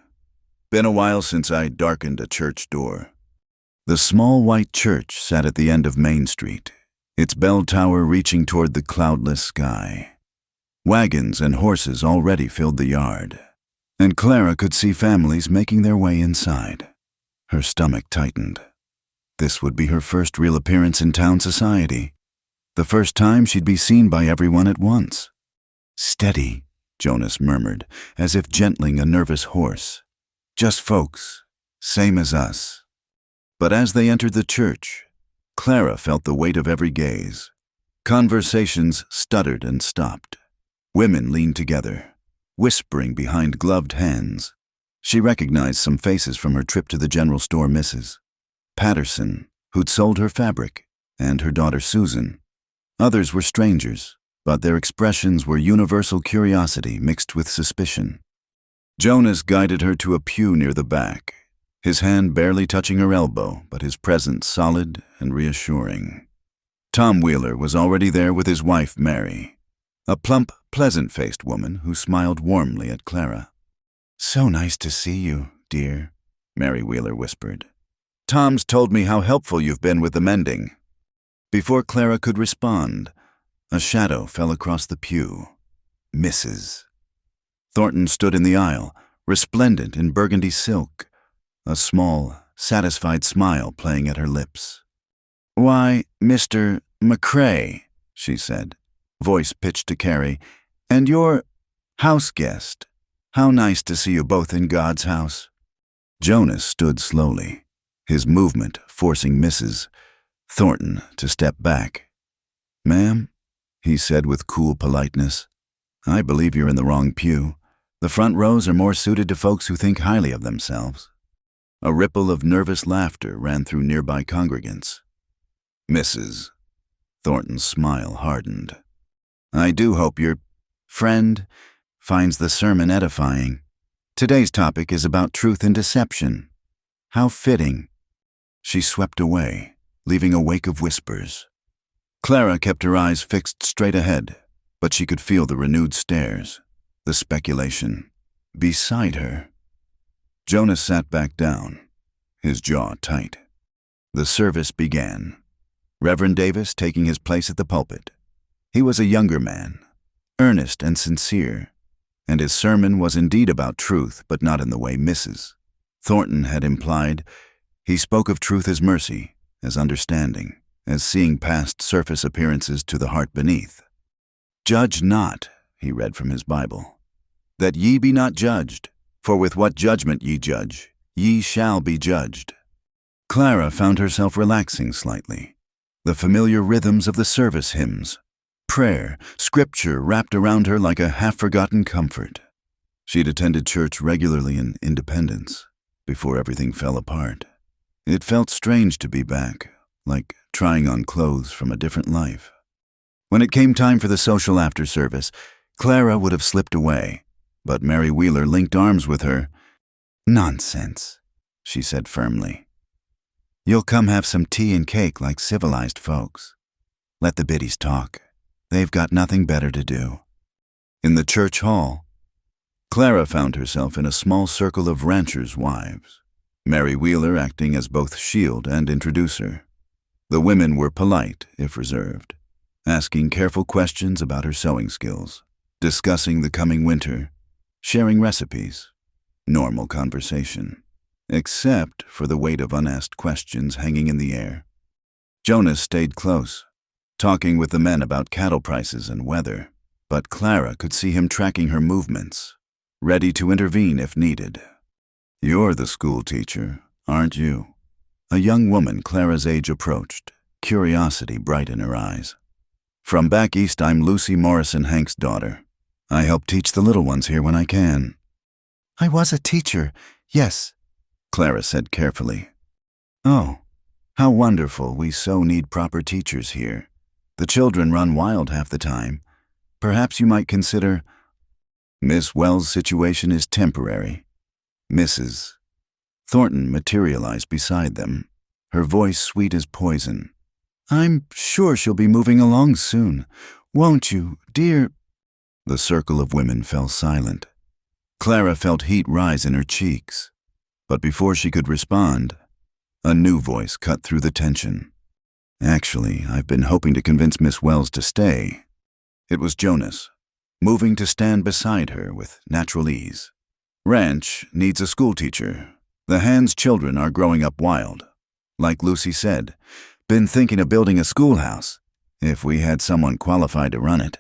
Been a while since I darkened a church door. The small white church sat at the end of Main Street, its bell tower reaching toward the cloudless sky. Wagons and horses already filled the yard, and Clara could see families making their way inside. Her stomach tightened. This would be her first real appearance in town society, the first time she'd be seen by everyone at once. Steady, Jonas murmured, as if gentling a nervous horse. Just folks, same as us. But as they entered the church, Clara felt the weight of every gaze. Conversations stuttered and stopped. Women leaned together, whispering behind gloved hands. She recognized some faces from her trip to the general store, Mrs. Patterson, who'd sold her fabric, and her daughter Susan. Others were strangers, but their expressions were universal curiosity mixed with suspicion. Jonas guided her to a pew near the back, his hand barely touching her elbow, but his presence solid and reassuring. Tom Wheeler was already there with his wife, Mary, a plump, pleasant-faced woman who smiled warmly at Clara. "So nice to see you, dear," Mary Wheeler whispered. "Tom's told me how helpful you've been with the mending." Before Clara could respond, a shadow fell across the pew. Mrs. Thornton stood in the aisle, resplendent in burgundy silk, a small, satisfied smile playing at her lips. "Why, Mr. McCrae," she said, voice pitched to Carrie, "and your house guest. How nice to see you both in God's house." Jonas stood slowly, his movement forcing Mrs. Thornton to step back. "Ma'am," he said with cool politeness, "I believe you're in the wrong pew. The front rows are more suited to folks who think highly of themselves." A ripple of nervous laughter ran through nearby congregants. Mrs. Thornton's smile hardened. "I do hope your friend finds the sermon edifying. Today's topic is about truth and deception. How fitting." She swept away, leaving a wake of whispers. Clara kept her eyes fixed straight ahead, but she could feel the renewed stares, the speculation. Beside her, Jonas sat back down, his jaw tight. The service began, Reverend Davis taking his place at the pulpit. He was a younger man, earnest and sincere, and his sermon was indeed about truth, but not in the way Mrs. Thornton had implied. He spoke of truth as mercy, as understanding, as seeing past surface appearances to the heart beneath. "Judge not," he read from his Bible, "that ye be not judged, for with what judgment ye judge, ye shall be judged." Clara found herself relaxing slightly. The familiar rhythms of the service hymns, prayer, scripture wrapped around her like a half-forgotten comfort. She'd attended church regularly in Independence, before everything fell apart. It felt strange to be back, like trying on clothes from a different life. When it came time for the social after service, Clara would have slipped away, but Mary Wheeler linked arms with her. "Nonsense," she said firmly. "You'll come have some tea and cake like civilized folks. Let the biddies talk. They've got nothing better to do." In the church hall, Clara found herself in a small circle of ranchers' wives, Mary Wheeler acting as both shield and introducer. The women were polite, if reserved, asking careful questions about her sewing skills, discussing the coming winter, sharing recipes. Normal conversation, except for the weight of unasked questions hanging in the air. Jonas stayed close, talking with the men about cattle prices and weather, but Clara could see him tracking her movements, ready to intervene if needed. "You're the school teacher, aren't you?" A young woman Clara's age approached, curiosity bright in her eyes. "From back east, I'm Lucy Morrison Hank's daughter. I help teach the little ones here when I can." "I was a teacher, yes," Clara said carefully. "Oh, how wonderful. We so need proper teachers here. The children run wild half the time. Perhaps you might consider—" "Miss Wells' situation is temporary." Mrs. Thornton materialized beside them, her voice sweet as poison. "I'm sure she'll be moving along soon. Won't you, dear?" The circle of women fell silent. Clara felt heat rise in her cheeks, but before she could respond, a new voice cut through the tension. "Actually, I've been hoping to convince Miss Wells to stay." It was Jonas, moving to stand beside her with natural ease. "Ranch needs a schoolteacher. The Hand's children are growing up wild. Like Lucy said, been thinking of building a schoolhouse, if we had someone qualified to run it."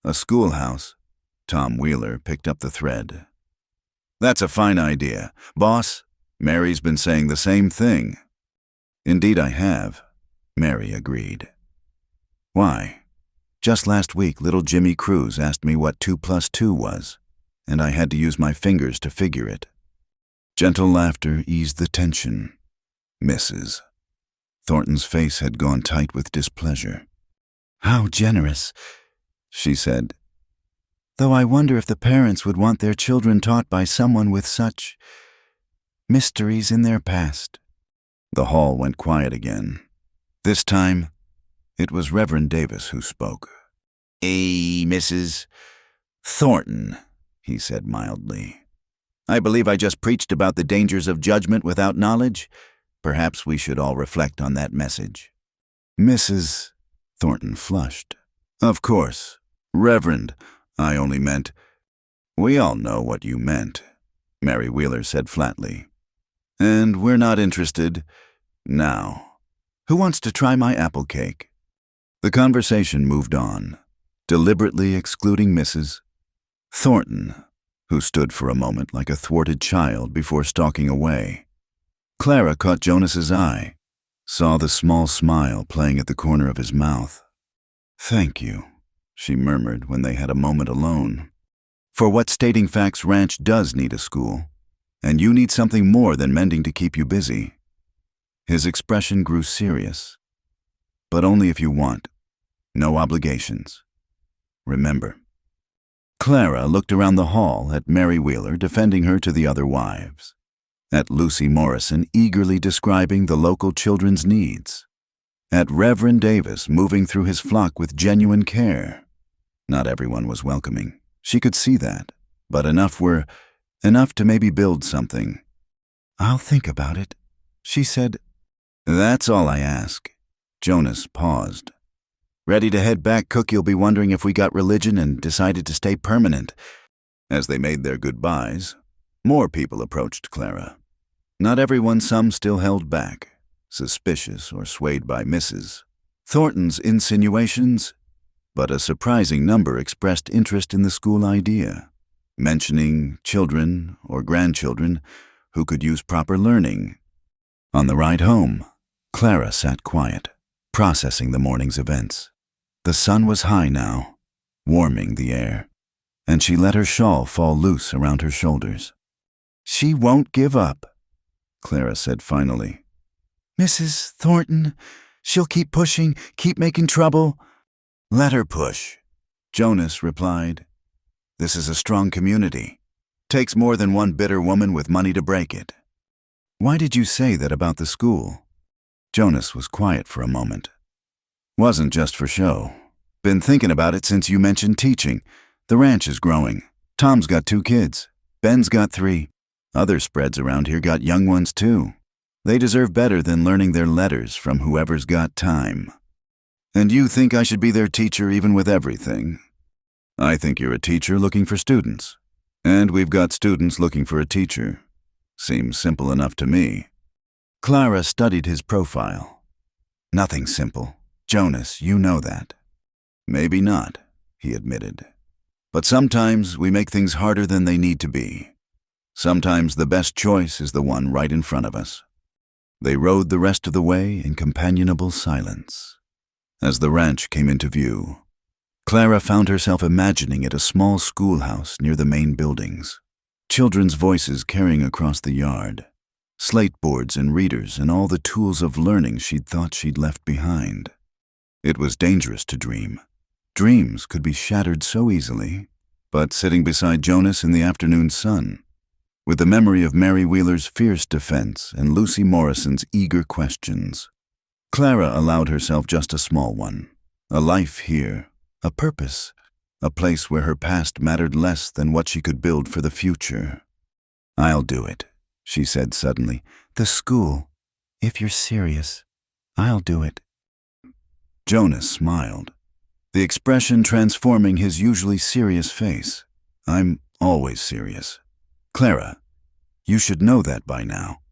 "A schoolhouse?" Tom Wheeler picked up the thread. "That's a fine idea. Boss, Mary's been saying the same thing." "Indeed I have," Mary agreed. "Why? Just last week, little Jimmy Cruz asked me what 2 + 2 was, and I had to use my fingers to figure it." Gentle laughter eased the tension. Mrs. Thornton's face had gone tight with displeasure. "How generous," she said. "Though I wonder if the parents would want their children taught by someone with such mysteries in their past. The hall went quiet again. This time, it was Reverend Davis who spoke. Mrs. Thornton," he said mildly. "I believe I just preached about the dangers of judgment without knowledge. Perhaps we should all reflect on that message." Mrs. Thornton flushed. "Of course. Reverend, I only meant—" "We all know what you meant," Mary Wheeler said flatly. "And we're not interested now. Who wants to try my apple cake?" The conversation moved on, deliberately excluding Mrs. Thornton, who stood for a moment like a thwarted child before stalking away. Clara caught Jonas's eye, saw the small smile playing at the corner of his mouth. "Thank you," she murmured when they had a moment alone. "For what Stating Facts Ranch does need a school, and you need something more than mending to keep you busy." His expression grew serious. "But only if you want. No obligations. Remember." Clara looked around the hall at Mary Wheeler defending her to the other wives, at Lucy Morrison eagerly describing the local children's needs, at Reverend Davis moving through his flock with genuine care. Not everyone was welcoming. She could see that, but enough to maybe build something. "I'll think about it," she said. "That's all I ask." Jonas paused. "Ready to head back, Cook? You'll be wondering if we got religion and decided to stay permanent." As they made their goodbyes, more people approached Clara. Not everyone, some still held back, suspicious or swayed by Mrs. Thornton's insinuations, but a surprising number expressed interest in the school idea, mentioning children or grandchildren who could use proper learning. On the ride home, Clara sat quiet, processing the morning's events. The sun was high now, warming the air, and she let her shawl fall loose around her shoulders. "She won't give up," Clara said finally. "Mrs. Thornton, she'll keep pushing, keep making trouble." "Let her push," Jonas replied. "This is a strong community. Takes more than one bitter woman with money to break it." "Why did you say that about the school?" Jonas was quiet for a moment. "Wasn't just for show. Been thinking about it since you mentioned teaching. The ranch is growing. Tom's got 2 kids. Ben's got 3. Other spreads around here got young ones too. They deserve better than learning their letters from whoever's got time. And you think I should be their teacher even with everything? I think you're a teacher looking for students. And we've got students looking for a teacher. Seems simple enough to me." Clara studied his profile. "Nothing simple. Jonas, you know that." "Maybe not," he admitted. "But sometimes we make things harder than they need to be. Sometimes the best choice is the one right in front of us." They rode the rest of the way in companionable silence. As the ranch came into view, Clara found herself imagining it a small schoolhouse near the main buildings. Children's voices carrying across the yard, slate boards and readers and all the tools of learning she'd thought she'd left behind. It was dangerous to dream. Dreams could be shattered so easily, but sitting beside Jonas in the afternoon sun, with the memory of Mary Wheeler's fierce defense and Lucy Morrison's eager questions, Clara allowed herself just a small one, a life here, a purpose, a place where her past mattered less than what she could build for the future. "I'll do it," she said suddenly. "The school. If you're serious, I'll do it." Jonas smiled, the expression transforming his usually serious face. "I'm always serious. Clara, you should know that by now."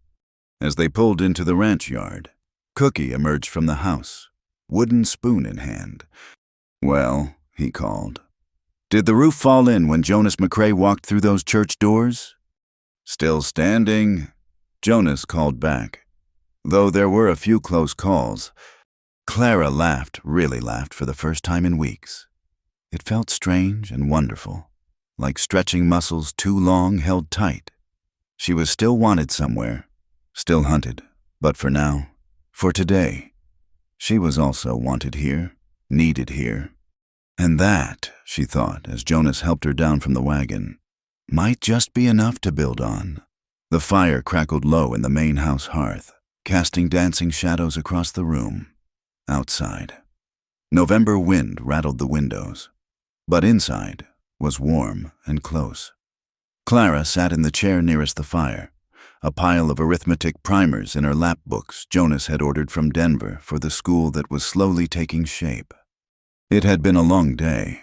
As they pulled into the ranch yard, Cookie emerged from the house, wooden spoon in hand. "Well," he called, "did the roof fall in when Jonas McCrae walked through those church doors?" "Still standing," Jonas called back, though there were a few close calls. Clara laughed, really laughed for the first time in weeks. It felt strange and wonderful, like stretching muscles too long held tight. She was still wanted somewhere, still hunted, but for now, for today, she was also wanted here, needed here. And that, she thought as Jonas helped her down from the wagon, might just be enough to build on. The fire crackled low in the main house hearth, casting dancing shadows across the room. Outside, November wind rattled the windows, but inside was warm and close. Clara sat in the chair nearest the fire, a pile of arithmetic primers in her lap books Jonas had ordered from Denver for the school that was slowly taking shape. It had been a long day.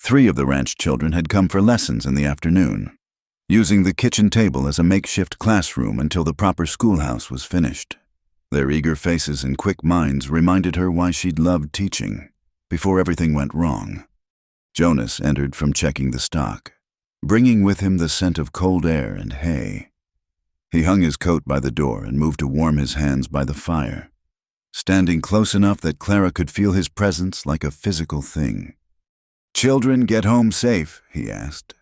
3 of the ranch children had come for lessons in the afternoon, using the kitchen table as a makeshift classroom until the proper schoolhouse was finished. Their eager faces and quick minds reminded her why she'd loved teaching, before everything went wrong. Jonas entered from checking the stock, bringing with him the scent of cold air and hay. He hung his coat by the door and moved to warm his hands by the fire, standing close enough that Clara could feel his presence like a physical thing. "Children get home safe?" he asked.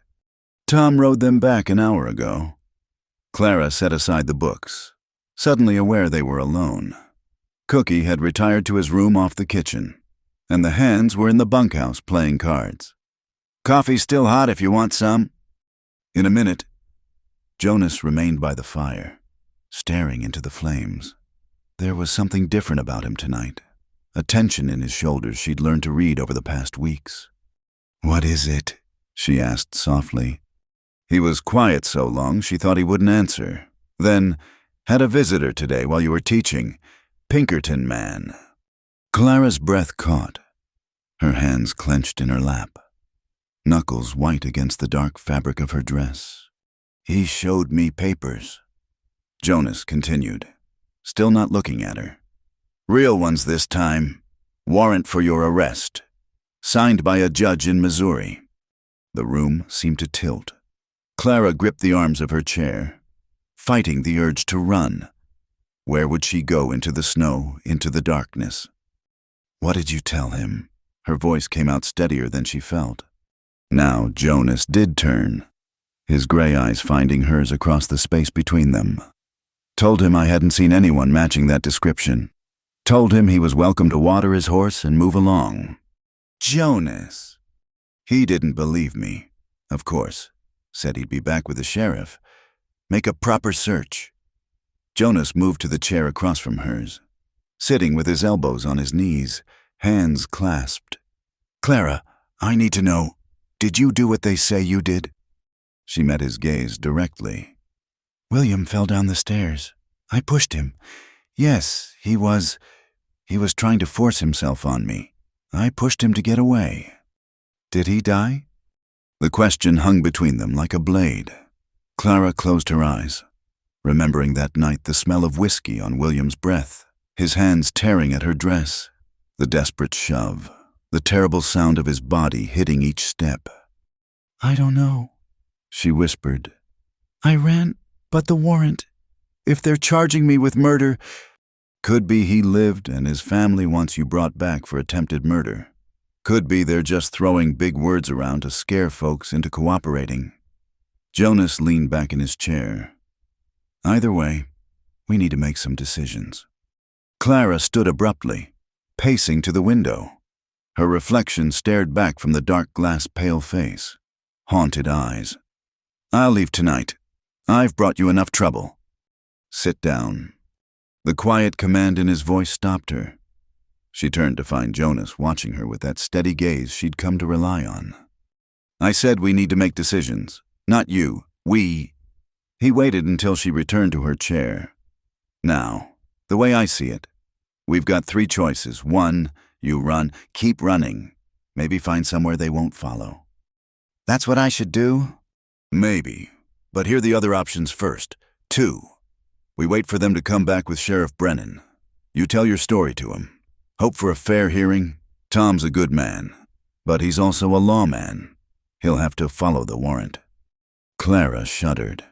"Tom rode them back an hour ago." Clara set aside the books, suddenly aware they were alone. Cookie had retired to his room off the kitchen, and the hands were in the bunkhouse playing cards. "Coffee's still hot if you want some." In a minute, Jonas remained by the fire, staring into the flames. There was something different about him tonight, a tension in his shoulders she'd learned to read over the past weeks. "What is it?" she asked softly. He was quiet so long she thought he wouldn't answer. Then, "Had a visitor today while you were teaching. Pinkerton man." Clara's breath caught. Her hands clenched in her lap, knuckles white against the dark fabric of her dress. "He showed me papers." Jonas continued, still not looking at her. "Real ones this time. Warrant for your arrest. Signed by a judge in Missouri." The room seemed to tilt. Clara gripped the arms of her chair, fighting the urge to run. Where would she go into the snow, into the darkness? "What did you tell him?" Her voice came out steadier than she felt. Now Jonas did turn, his gray eyes finding hers across the space between them. "Told him I hadn't seen anyone matching that description. Told him he was welcome to water his horse and move along." "Jonas!" "He didn't believe me, of course. Said he'd be back with the sheriff. Make a proper search." Jonas moved to the chair across from hers, sitting with his elbows on his knees, hands clasped. "Clara, I need to know, did you do what they say you did?" She met his gaze directly. "William fell down the stairs. I pushed him. Yes, he was trying to force himself on me. I pushed him to get away." "Did he die?" The question hung between them like a blade. Clara closed her eyes, remembering that night the smell of whiskey on William's breath, his hands tearing at her dress, the desperate shove, the terrible sound of his body hitting each step. "I don't know," she whispered. "I ran, but the warrant. If they're charging me with murder..." Could be he lived and his family wants you brought back for attempted murder. Could be they're just throwing big words around to scare folks into cooperating. Jonas leaned back in his chair. Either way, we need to make some decisions. Clara stood abruptly, pacing to the window. Her reflection stared back from the dark glass pale face, haunted eyes. "I'll leave tonight. I've brought you enough trouble. Sit down." The quiet command in his voice stopped her. She turned to find Jonas watching her with that steady gaze she'd come to rely on. "I said we need to make decisions. Not you. We." He waited until she returned to her chair. "Now, the way I see it, we've got 3 choices. 1, you run. Keep running. Maybe find somewhere they won't follow." "That's what I should do?" "Maybe. But hear the other options first. 2, we wait for them to come back with Sheriff Brennan. You tell your story to him. Hope for a fair hearing. Tom's a good man, but he's also a lawman. He'll have to follow the warrant." Clara shuddered.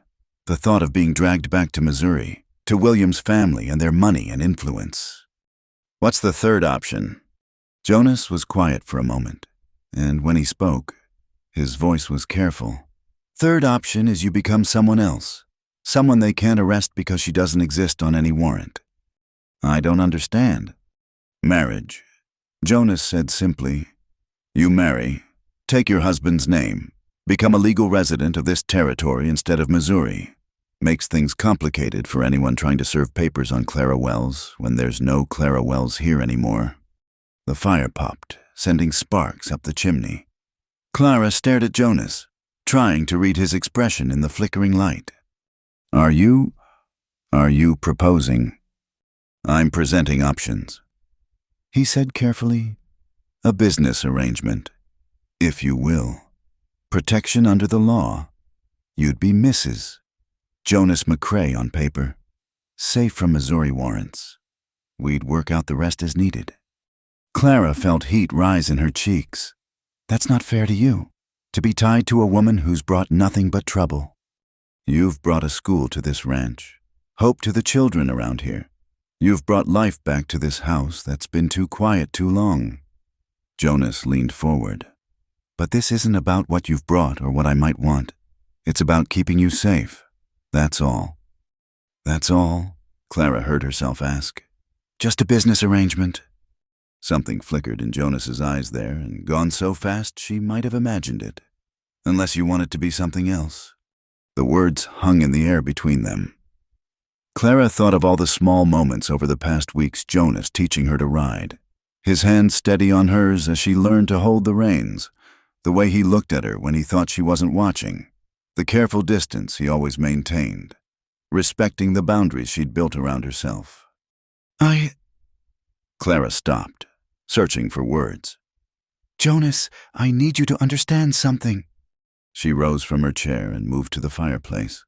The thought of being dragged back to Missouri, to William's family and their money and influence. "What's the 3rd option?" Jonas was quiet for a moment, and when he spoke, his voice was careful. "Third option is you become someone else, someone they can't arrest because she doesn't exist on any warrant." "I don't understand." "Marriage." Jonas said simply, "You marry, take your husband's name, become a legal resident of this territory instead of Missouri. Makes things complicated for anyone trying to serve papers on Clara Wells when there's no Clara Wells here anymore. The fire popped, sending sparks up the chimney. Clara stared at Jonas, trying to read his expression in the flickering light. Are you proposing? I'm presenting options. He said carefully, a business arrangement, if you will. Protection under the law. You'd be Mrs. Jonas McCrae on paper. Safe from Missouri warrants. We'd work out the rest as needed. Clara felt heat rise in her cheeks. That's not fair to you, to be tied to a woman who's brought nothing but trouble. You've brought a school to this ranch, hope to the children around here. You've brought life back to this house that's been too quiet too long. Jonas leaned forward. But this isn't about what you've brought or what I might want. It's about keeping you safe. That's all. That's all? Clara heard herself ask. Just a business arrangement. Something flickered in Jonas's eyes there, and gone so fast she might have imagined it. Unless you want it to be something else. The words hung in the air between them. Clara thought of all the small moments over the past weeks Jonas teaching her to ride. His hand steady on hers as she learned to hold the reins. The way he looked at her when he thought she wasn't watching. The careful distance he always maintained. Respecting the boundaries she'd built around herself. Clara stopped, searching for words. Jonas, I need you to understand something. She rose from her chair and moved to the fireplace,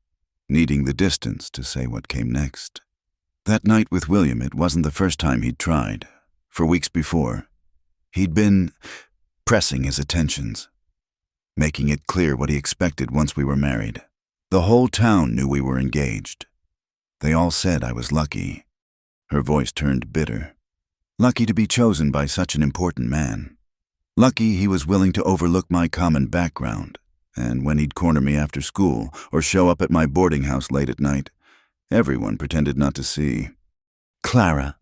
needing the distance to say what came next. That night with William, it wasn't the first time he'd tried. For weeks before, he'd been pressing his attentions, making it clear what he expected once we were married. The whole town knew we were engaged. They all said I was lucky. Her voice turned bitter. Lucky to be chosen by such an important man. Lucky he was willing to overlook my common background, and when he'd corner me after school or show up at my boarding house late at night, everyone pretended not to see. Clara,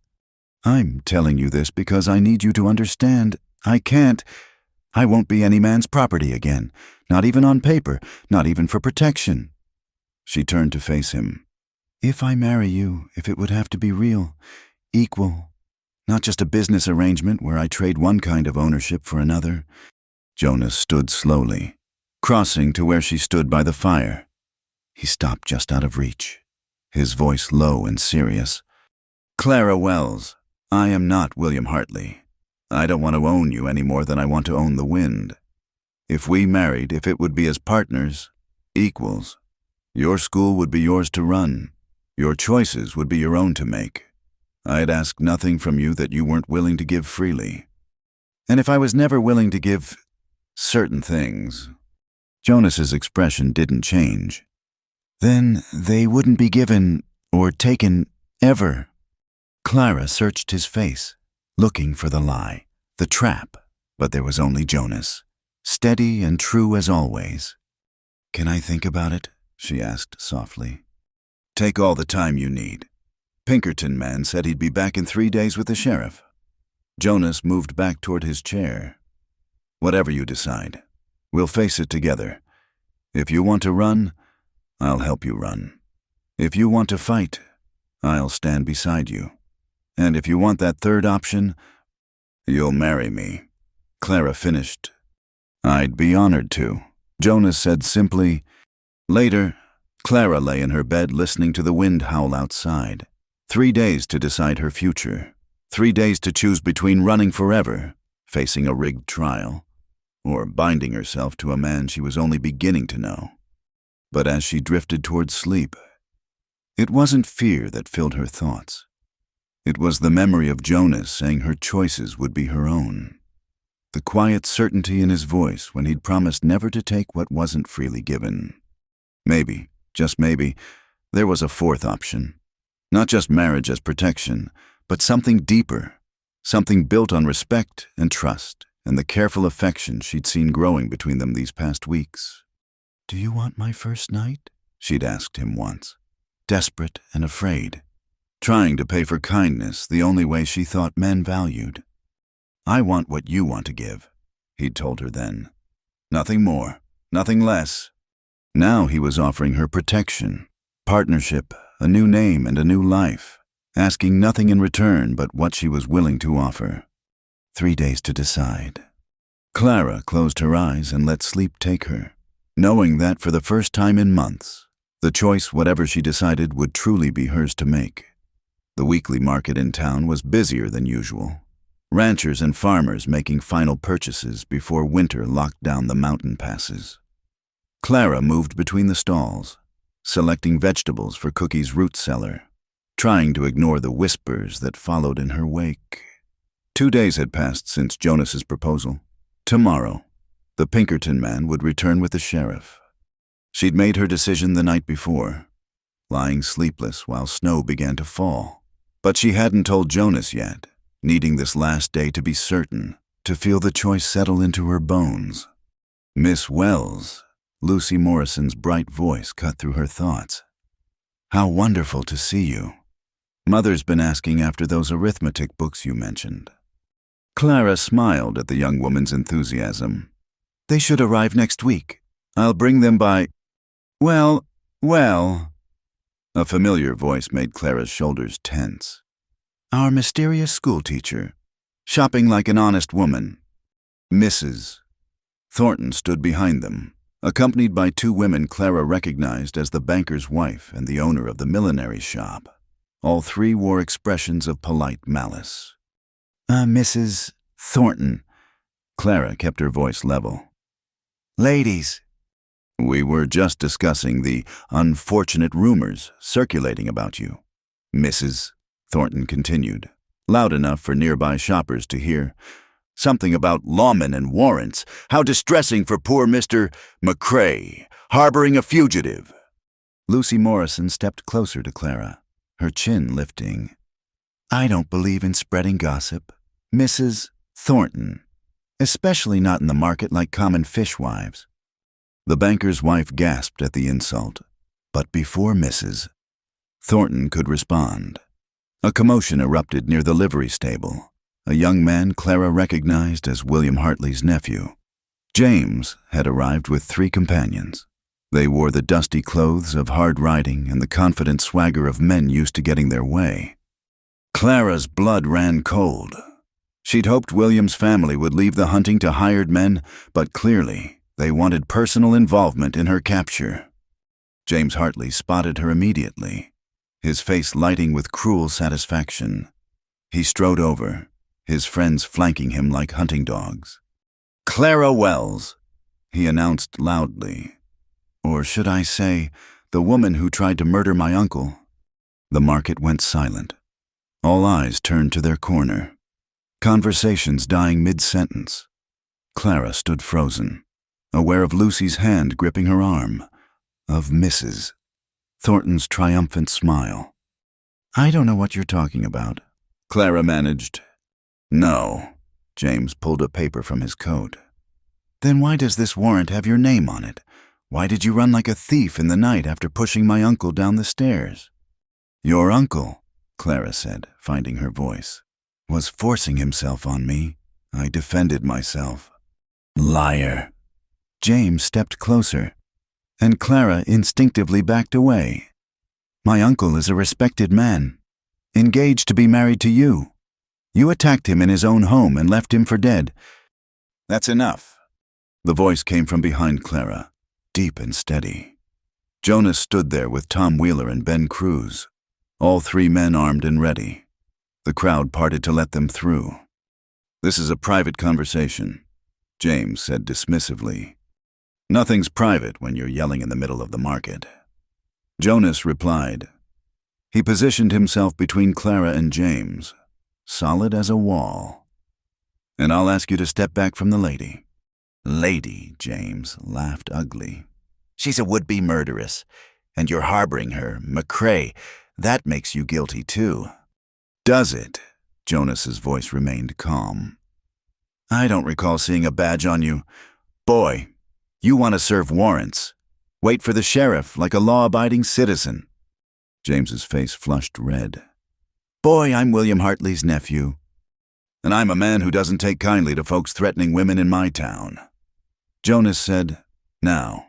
I'm telling you this because I need you to understand I won't be any man's property again, not even on paper, not even for protection. She turned to face him. If I marry you, if it would have to be real, equal, not just a business arrangement where I trade one kind of ownership for another. Jonas stood slowly, crossing to where she stood by the fire. He stopped just out of reach, his voice low and serious. Clara Wells, I am not William Hartley. I don't want to own you any more than I want to own the wind. If we married, if it would be as partners, equals, your school would be yours to run. Your choices would be your own to make. I'd ask nothing from you that you weren't willing to give freely. And if I was never willing to give certain things, Jonas's expression didn't change. Then they wouldn't be given or taken ever. Clara searched his face, looking for the lie, the trap, but there was only Jonas, steady and true as always. Can I think about it? She asked softly. Take all the time you need. Pinkerton man said he'd be back in 3 days with the sheriff. Jonas moved back toward his chair. Whatever you decide, we'll face it together. If you want to run, I'll help you run. If you want to fight, I'll stand beside you. And if you want that third option, you'll marry me. Clara finished. I'd be honored to. Jonas said simply. Later, Clara lay in her bed listening to the wind howl outside. 3 days to decide her future. 3 days to choose between running forever, facing a rigged trial, or binding herself to a man she was only beginning to know. But as she drifted towards sleep, it wasn't fear that filled her thoughts. It was the memory of Jonas saying her choices would be her own. The quiet certainty in his voice when he'd promised never to take what wasn't freely given. Maybe, just maybe, there was a fourth option. Not just marriage as protection, but something deeper, something built on respect and trust and the careful affection she'd seen growing between them these past weeks. Do you want my first night? She'd asked him once, desperate and afraid, trying to pay for kindness the only way she thought men valued. I want what you want to give, he'd told her then. Nothing more, nothing less. Now he was offering her protection, partnership, a new name, and a new life, asking nothing in return but what she was willing to offer. 3 days to decide. Clara closed her eyes and let sleep take her, knowing that for the first time in months, the choice, whatever she decided, would truly be hers to make. The weekly market in town was busier than usual. Ranchers and farmers making final purchases before winter locked down the mountain passes. Clara moved between the stalls, selecting vegetables for Cookie's root cellar, trying to ignore the whispers that followed in her wake. 2 days had passed since Jonas's proposal. Tomorrow, the Pinkerton man would return with the sheriff. She'd made her decision the night before, lying sleepless while snow began to fall. But she hadn't told Jonas yet, needing this last day to be certain, to feel the choice settle into her bones. "Miss Wells," Lucy Morrison's bright voice cut through her thoughts. "How wonderful to see you. Mother's been asking after those arithmetic books you mentioned." Clara smiled at the young woman's enthusiasm. "They should arrive next week. I'll bring them by—" Well. A familiar voice made Clara's shoulders tense. "Our mysterious schoolteacher, shopping like an honest woman. Mrs. Thornton stood behind them, accompanied by 2 women Clara recognized as the banker's wife and the owner of the millinery shop. All 3 wore expressions of polite malice. Mrs. Thornton." Clara kept her voice level. "Ladies." "We were just discussing the unfortunate rumors circulating about you," Mrs. Thornton continued, loud enough for nearby shoppers to hear. "Something about lawmen and warrants. How distressing for poor Mr. McCrae, harboring a fugitive." Lucy Morrison stepped closer to Clara, her chin lifting. "I don't believe in spreading gossip, Mrs. Thornton, especially not in the market like common fishwives." The banker's wife gasped at the insult, but before Mrs. Thornton could respond, a commotion erupted near the livery stable. A young man Clara recognized as William Hartley's nephew. James had arrived with 3 companions. They wore the dusty clothes of hard riding and the confident swagger of men used to getting their way. Clara's blood ran cold. She'd hoped William's family would leave the hunting to hired men, but clearly they wanted personal involvement in her capture. James Hartley spotted her immediately, his face lighting with cruel satisfaction. He strode over, his friends flanking him like hunting dogs. "Clara Wells," he announced loudly. "Or should I say, the woman who tried to murder my uncle." The market went silent. All eyes turned to their corner. Conversations dying mid-sentence. Clara stood frozen, aware of Lucy's hand gripping her arm, of Mrs. Thornton's triumphant smile. "I don't know what you're talking about," Clara managed. "No." James pulled a paper from his coat. "Then why does this warrant have your name on it? Why did you run like a thief in the night after pushing my uncle down the stairs?" "Your uncle," Clara said, finding her voice, "was forcing himself on me. I defended myself." "Liar." James stepped closer, and Clara instinctively backed away. "My uncle is a respected man, engaged to be married to you. You attacked him in his own home and left him for dead." "That's enough." The voice came from behind Clara, deep and steady. Jonas stood there with Tom Wheeler and Ben Cruz, all 3 men armed and ready. The crowd parted to let them through. "This is a private conversation," James said dismissively. "Nothing's private when you're yelling in the middle of the market." Jonas replied. He positioned himself between Clara and James, solid as a wall. "And I'll ask you to step back from the lady." "Lady," James laughed ugly. "She's a would-be murderess, and you're harboring her, McCrae. That makes you guilty too." "Does it?" Jonas's voice remained calm. "I don't recall seeing a badge on you. Boy, you want to serve warrants. Wait for the sheriff like a law-abiding citizen." James's face flushed red. "Boy, I'm William Hartley's nephew. And I'm a man who doesn't take kindly to folks threatening women in my town." Jonas said, "Now,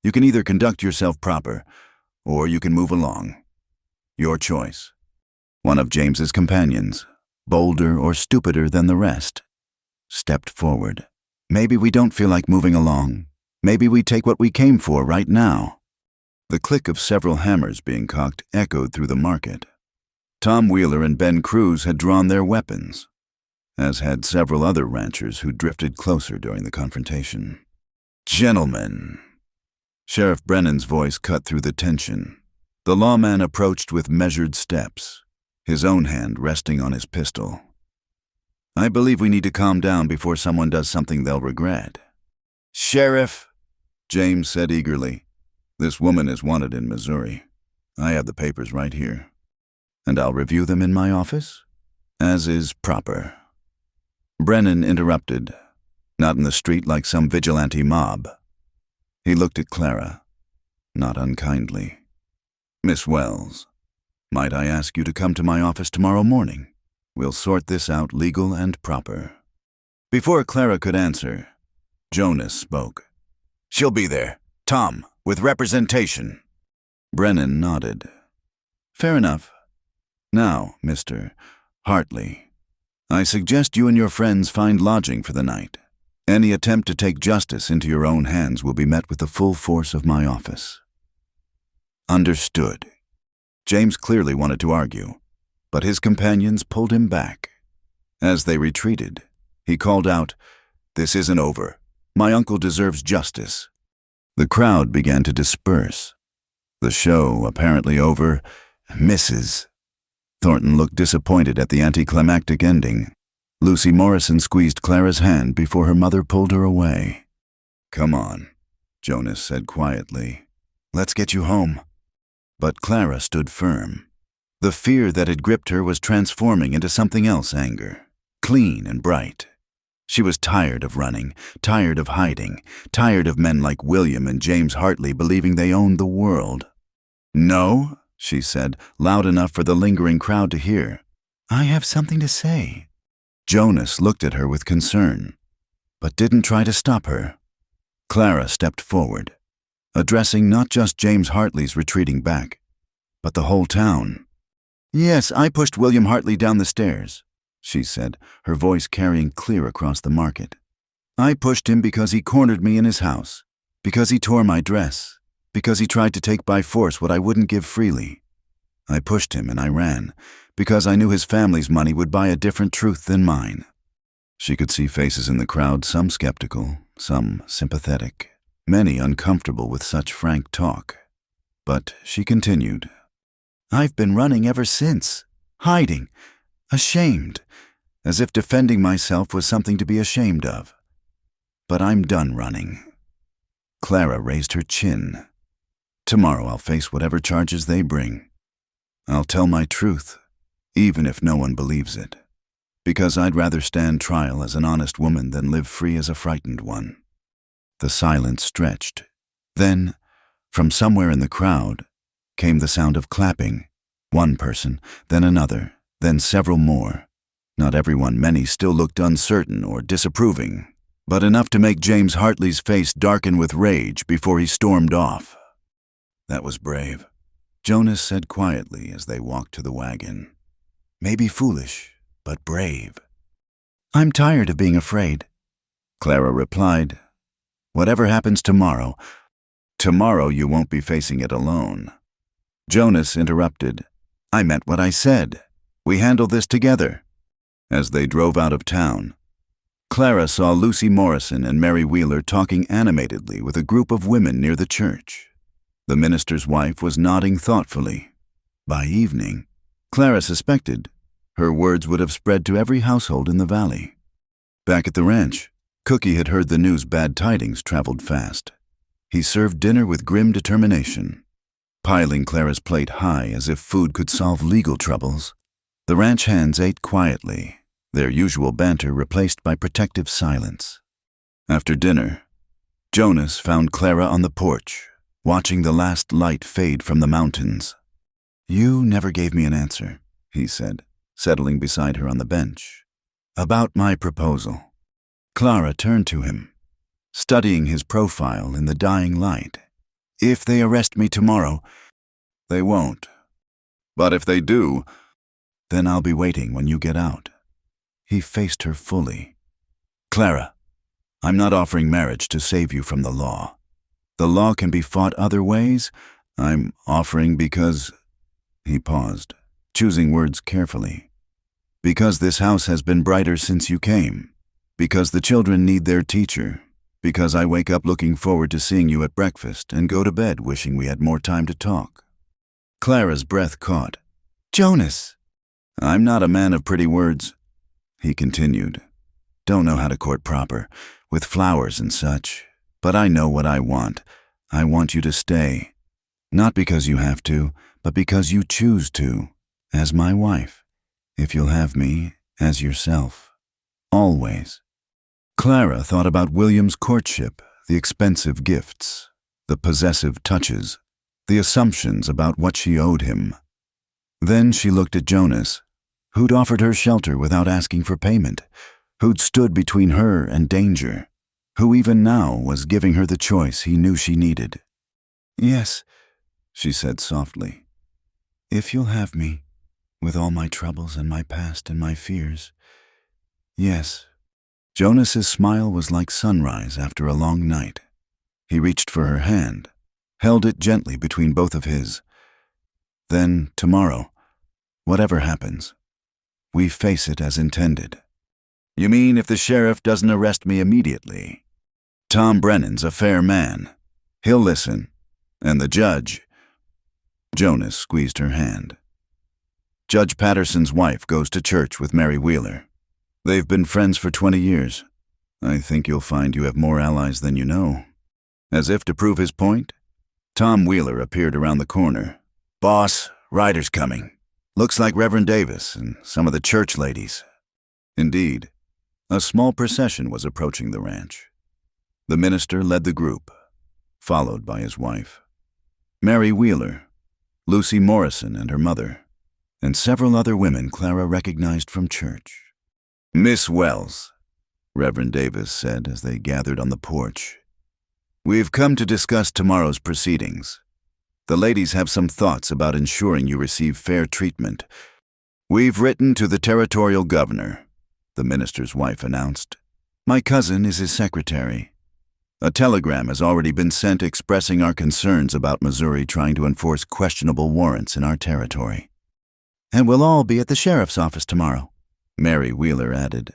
you can either conduct yourself proper, or you can move along. Your choice. One of James's companions, bolder or stupider than the rest, stepped forward. Maybe we don't feel like moving along. Maybe we take what we came for right now. The click of several hammers being cocked echoed through the market. Tom Wheeler and Ben Cruz had drawn their weapons, as had several other ranchers who drifted closer during the confrontation. Gentlemen. Sheriff Brennan's voice cut through the tension. The lawman approached with measured steps, his own hand resting on his pistol. I believe we need to calm down before someone does something they'll regret. Sheriff, James said eagerly, this woman is wanted in Missouri. I have the papers right here. And I'll review them in my office, as is proper. Brennan interrupted, not in the street like some vigilante mob. He looked at Clara, not unkindly. Miss Wells, might I ask you to come to my office tomorrow morning? We'll sort this out legal and proper. Before Clara could answer, Jonas spoke. She'll be there, Tom, with representation. Brennan nodded. Fair enough. Now, Mr. Hartley, I suggest you and your friends find lodging for the night. Any attempt to take justice into your own hands will be met with the full force of my office. Understood. James clearly wanted to argue, but his companions pulled him back. As they retreated, he called out, This isn't over. My uncle deserves justice. The crowd began to disperse. The show, apparently over, misses. Thornton looked disappointed at the anticlimactic ending. Lucy Morrison squeezed Clara's hand before her mother pulled her away. Come on, Jonas said quietly. Let's get you home. But Clara stood firm. The fear that had gripped her was transforming into something else anger, clean and bright. She was tired of running, tired of hiding, tired of men like William and James Hartley believing they owned the world. No, she said, loud enough for the lingering crowd to hear. I have something to say. Jonas looked at her with concern, but didn't try to stop her. Clara stepped forward, addressing not just James Hartley's retreating back, but the whole town. Yes, I pushed William Hartley down the stairs, she said, her voice carrying clear across the market. I pushed him because he cornered me in his house, because he tore my dress, because he tried to take by force what I wouldn't give freely. I pushed him and I ran, because I knew his family's money would buy a different truth than mine. She could see faces in the crowd, some skeptical, some sympathetic, many uncomfortable with such frank talk. But she continued, I've been running ever since, hiding, ashamed, as if defending myself was something to be ashamed of. But I'm done running. Clara raised her chin. Tomorrow I'll face whatever charges they bring. I'll tell my truth, even if no one believes it, because I'd rather stand trial as an honest woman than live free as a frightened one. The silence stretched. Then, from somewhere in the crowd, came the sound of clapping. One person, then another, then several more. Not everyone, many still looked uncertain or disapproving, but enough to make James Hartley's face darken with rage before he stormed off. That was brave, Jonas said quietly as they walked to the wagon. Maybe foolish, but brave. I'm tired of being afraid, Clara replied. Whatever happens tomorrow you won't be facing it alone. Jonas interrupted. I meant what I said. We handle this together. As they drove out of town, Clara saw Lucy Morrison and Mary Wheeler talking animatedly with a group of women near the church. The minister's wife was nodding thoughtfully. By evening, Clara suspected her words would have spread to every household in the valley. Back at the ranch, Cookie had heard the news bad tidings traveled fast. He served dinner with grim determination, piling Clara's plate high as if food could solve legal troubles. The ranch hands ate quietly, their usual banter replaced by protective silence. After dinner, Jonas found Clara on the porch, watching the last light fade from the mountains. You never gave me an answer, he said, settling beside her on the bench. About my proposal. Clara turned to him, studying his profile in the dying light. If they arrest me tomorrow, They won't. But if they do, then I'll be waiting when you get out." He faced her fully. "Clara, I'm not offering marriage to save you from the law. The law can be fought other ways. I'm offering because—" He paused, choosing words carefully. "Because this house has been brighter since you came. Because the children need their teacher. Because I wake up looking forward to seeing you at breakfast and go to bed wishing we had more time to talk." Clara's breath caught. "Jonas!" "I'm not a man of pretty words," he continued. "Don't know how to court proper, with flowers and such. But I know what I want. I want you to stay. Not because you have to, but because you choose to, as my wife, if you'll have me as yourself. Always." Clara thought about William's courtship, the expensive gifts, the possessive touches, the assumptions about what she owed him. Then she looked at Jonas, who'd offered her shelter without asking for payment, who'd stood between her and danger, who even now was giving her the choice he knew she needed. "Yes," she said softly, "if you'll have me, with all my troubles and my past and my fears. Yes." Jonas's smile was like sunrise after a long night. He reached for her hand, held it gently between both of his. "Then, tomorrow, whatever happens, we face it as intended." "You mean if the sheriff doesn't arrest me immediately? Tom Brennan's a fair man. He'll listen. And the judge—" Jonas squeezed her hand. "Judge Patterson's wife goes to church with Mary Wheeler. They've been friends for 20 years. I think you'll find you have more allies than you know." As if to prove his point, Tom Wheeler appeared around the corner. "Boss, Ryder's coming. Looks like Reverend Davis and some of the church ladies." Indeed, a small procession was approaching the ranch. The minister led the group, followed by his wife. Mary Wheeler, Lucy Morrison and her mother, and several other women Clara recognized from church. "Miss Wells," Reverend Davis said as they gathered on the porch, "we've come to discuss tomorrow's proceedings. The ladies have some thoughts about ensuring you receive fair treatment. We've written to the territorial governor," the minister's wife announced. "My cousin is his secretary. A telegram has already been sent expressing our concerns about Missouri trying to enforce questionable warrants in our territory." "And we'll all be at the sheriff's office tomorrow," Mary Wheeler added.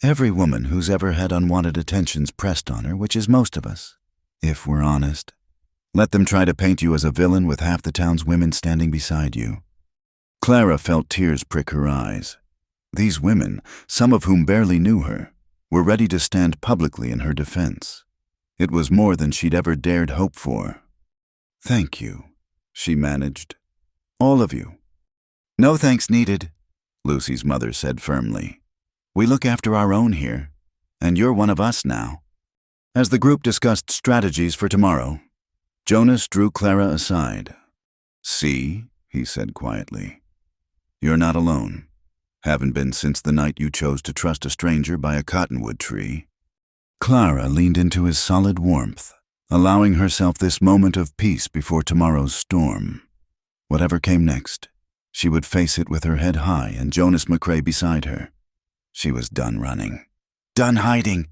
"Every woman who's ever had unwanted attentions pressed on her, which is most of us, if we're honest. Let them try to paint you as a villain with half the town's women standing beside you." Clara felt tears prick her eyes. These women, some of whom barely knew her, were ready to stand publicly in her defense. It was more than she'd ever dared hope for. "Thank you," she managed. "All of you." "No thanks needed," Lucy's mother said firmly. "We look after our own here, and you're one of us now." As the group discussed strategies for tomorrow, Jonas drew Clara aside. "See," he said quietly, "you're not alone. Haven't been since the night you chose to trust a stranger by a cottonwood tree." Clara leaned into his solid warmth, allowing herself this moment of peace before tomorrow's storm. Whatever came next, she would face it with her head high and Jonas McCrae beside her. She was done running, done hiding.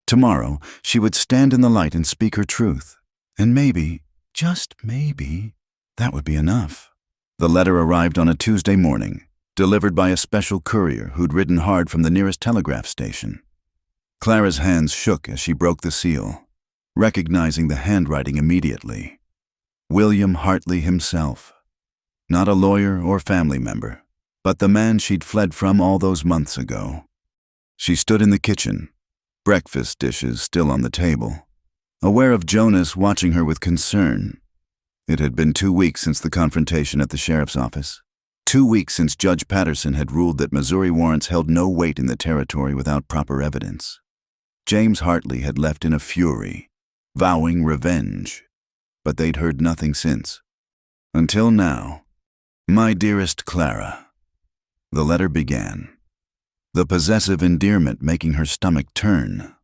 Tomorrow, she would stand in the light and speak her truth. And maybe, just maybe, that would be enough. The letter arrived on a Tuesday morning, delivered by a special courier who'd ridden hard from the nearest telegraph station. Clara's hands shook as she broke the seal, recognizing the handwriting immediately. William Hartley himself. Not a lawyer or family member, but the man she'd fled from all those months ago. She stood in the kitchen, breakfast dishes still on the table, aware of Jonas watching her with concern. It had been 2 weeks since the confrontation at the sheriff's office. 2 weeks since Judge Patterson had ruled that Missouri warrants held no weight in the territory without proper evidence. James Hartley had left in a fury, vowing revenge, but they'd heard nothing since. Until now. "My dearest Clara," the letter began, the possessive endearment making her stomach turn.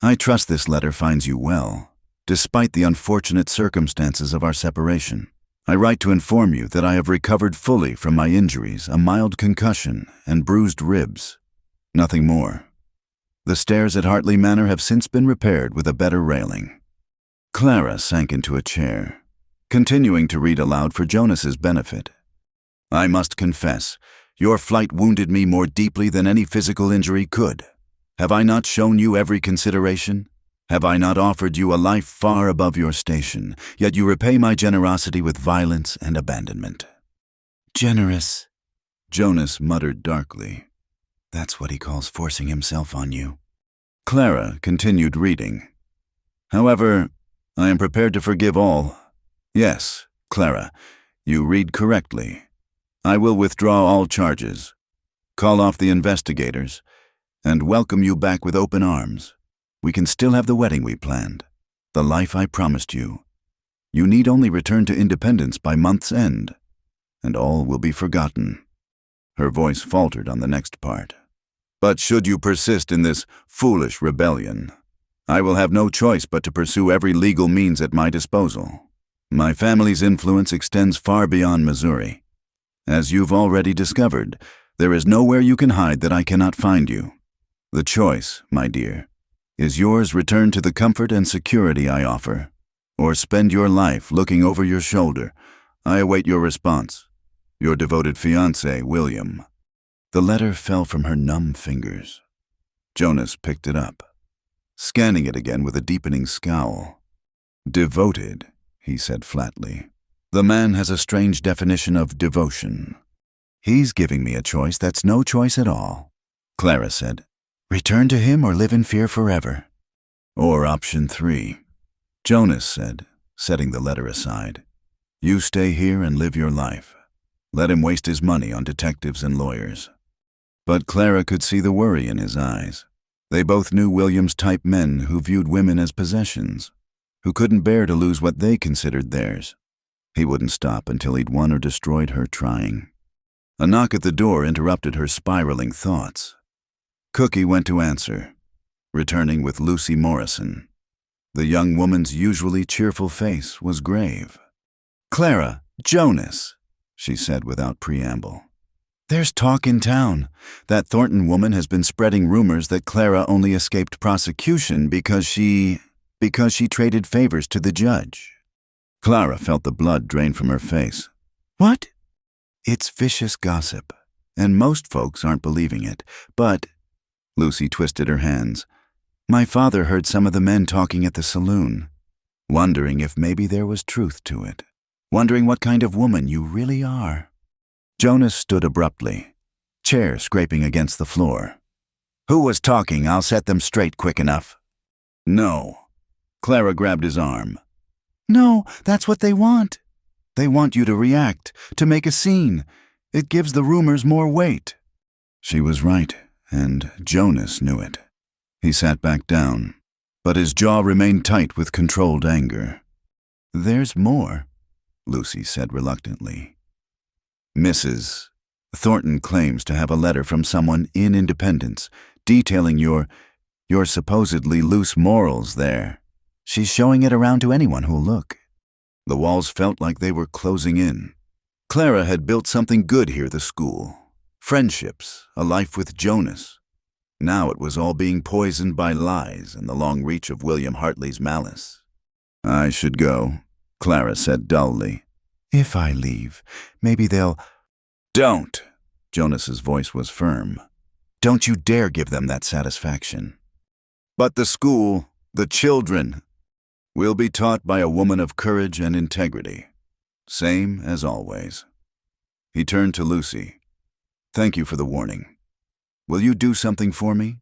"I trust this letter finds you well, despite the unfortunate circumstances of our separation. I write to inform you that I have recovered fully from my injuries, a mild concussion, and bruised ribs. Nothing more. The stairs at Hartley Manor have since been repaired with a better railing." Clara sank into a chair, continuing to read aloud for Jonas's benefit. "I must confess, your flight wounded me more deeply than any physical injury could. Have I not shown you every consideration? Have I not offered you a life far above your station, yet you repay my generosity with violence and abandonment?" "Generous," Jonas muttered darkly. "That's what he calls forcing himself on you." Clara continued reading. "However, I am prepared to forgive all. Yes, Clara, you read correctly. I will withdraw all charges, call off the investigators, and welcome you back with open arms. We can still have the wedding we planned, the life I promised you. You need only return to independence by month's end, and all will be forgotten." Her voice faltered on the next part. "But should you persist in this foolish rebellion, I will have no choice but to pursue every legal means at my disposal. My family's influence extends far beyond Missouri. As you've already discovered, there is nowhere you can hide that I cannot find you. The choice, my dear, is yours. Return to the comfort and security I offer, or spend your life looking over your shoulder. I await your response. Your devoted fiancé, William." The letter fell from her numb fingers. Jonas picked it up, scanning it again with a deepening scowl. "Devoted," he said flatly. "The man has a strange definition of devotion. He's giving me a choice that's no choice at all." Clara said, "Return to him or live in fear forever." "Or option 3, Jonas said, setting the letter aside. "You stay here and live your life. Let him waste his money on detectives and lawyers." But Clara could see the worry in his eyes. They both knew William's type men who viewed women as possessions, who couldn't bear to lose what they considered theirs. He wouldn't stop until he'd won or destroyed her trying. A knock at the door interrupted her spiraling thoughts. Cookie went to answer, returning with Lucy Morrison. The young woman's usually cheerful face was grave. "Clara, Jonas," she said without preamble. "There's talk in town. That Thornton woman has been spreading rumors that Clara only escaped prosecution because she traded favors to the judge." Clara felt the blood drain from her face. "What?" "It's vicious gossip, and most folks aren't believing it, but—" Lucy twisted her hands. "My father heard some of the men talking at the saloon, wondering if maybe there was truth to it, wondering what kind of woman you really are." Jonas stood abruptly, chair scraping against the floor. "Who was talking? I'll set them straight quick enough." "No." Clara grabbed his arm. "No, that's what they want. They want you to react, to make a scene. It gives the rumors more weight." She was right, and Jonas knew it. He sat back down, but his jaw remained tight with controlled anger. "There's more," Lucy said reluctantly. "Mrs. Thornton claims to have a letter from someone in Independence detailing your supposedly loose morals there. She's showing it around to anyone who'll look." The walls felt like they were closing in. Clara had built something good here, the school. Friendships, a life with Jonas. Now it was all being poisoned by lies and the long reach of William Hartley's malice. "I should go," Clara said dully. "If I leave, maybe they'll—" "Don't!" Jonas's voice was firm. "Don't you dare give them that satisfaction." "But the school, the children, will be taught by a woman of courage and integrity. Same as always." He turned to Lucy. "Thank you for the warning. Will you do something for me?"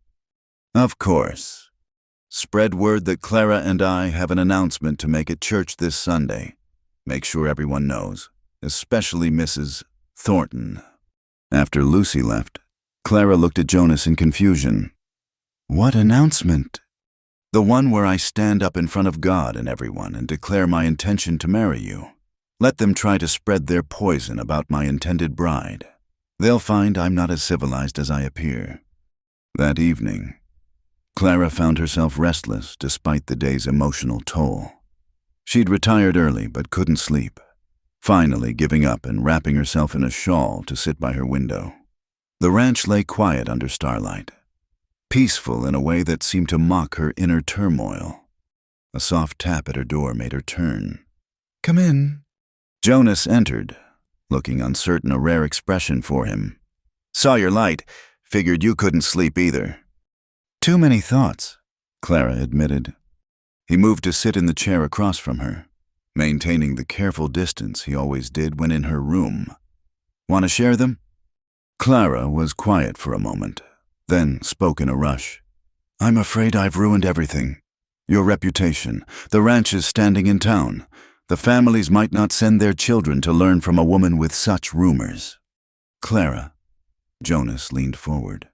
"Of course. Spread word that Clara and I have an announcement to make at church this Sunday. Make sure everyone knows, especially Mrs. Thornton." After Lucy left, Clara looked at Jonas in confusion. "What announcement?" "The one where I stand up in front of God and everyone and declare my intention to marry you. Let them try to spread their poison about my intended bride. They'll find I'm not as civilized as I appear." That evening, Clara found herself restless despite the day's emotional toll. She'd retired early but couldn't sleep. finally giving up and wrapping herself in a shawl to sit by her window. The ranch lay quiet under starlight, peaceful in a way that seemed to mock her inner turmoil. A soft tap at her door made her turn. "Come in." Jonas entered, looking uncertain, a rare expression for him. "Saw your light. Figured you couldn't sleep either." "Too many thoughts," Clara admitted. He moved to sit in the chair across from her, maintaining the careful distance he always did when in her room. "Want to share them?" Clara was quiet for a moment, then spoke in a rush. "I'm afraid I've ruined everything. Your reputation, the ranches standing in town. The families might not send their children to learn from a woman with such rumors." "Clara," Jonas leaned forward.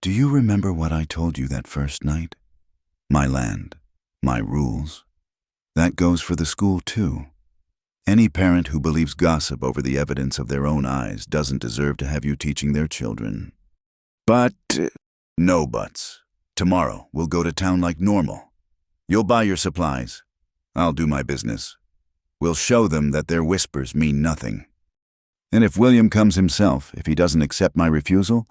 "Do you remember what I told you that first night? My land, my rules. That goes for the school too. Any parent who believes gossip over the evidence of their own eyes doesn't deserve to have you teaching their children." "But—" "No buts. Tomorrow we'll go to town like normal. You'll buy your supplies. I'll do my business. We'll show them that their whispers mean nothing. And if William comes himself, if he doesn't accept my refusal—"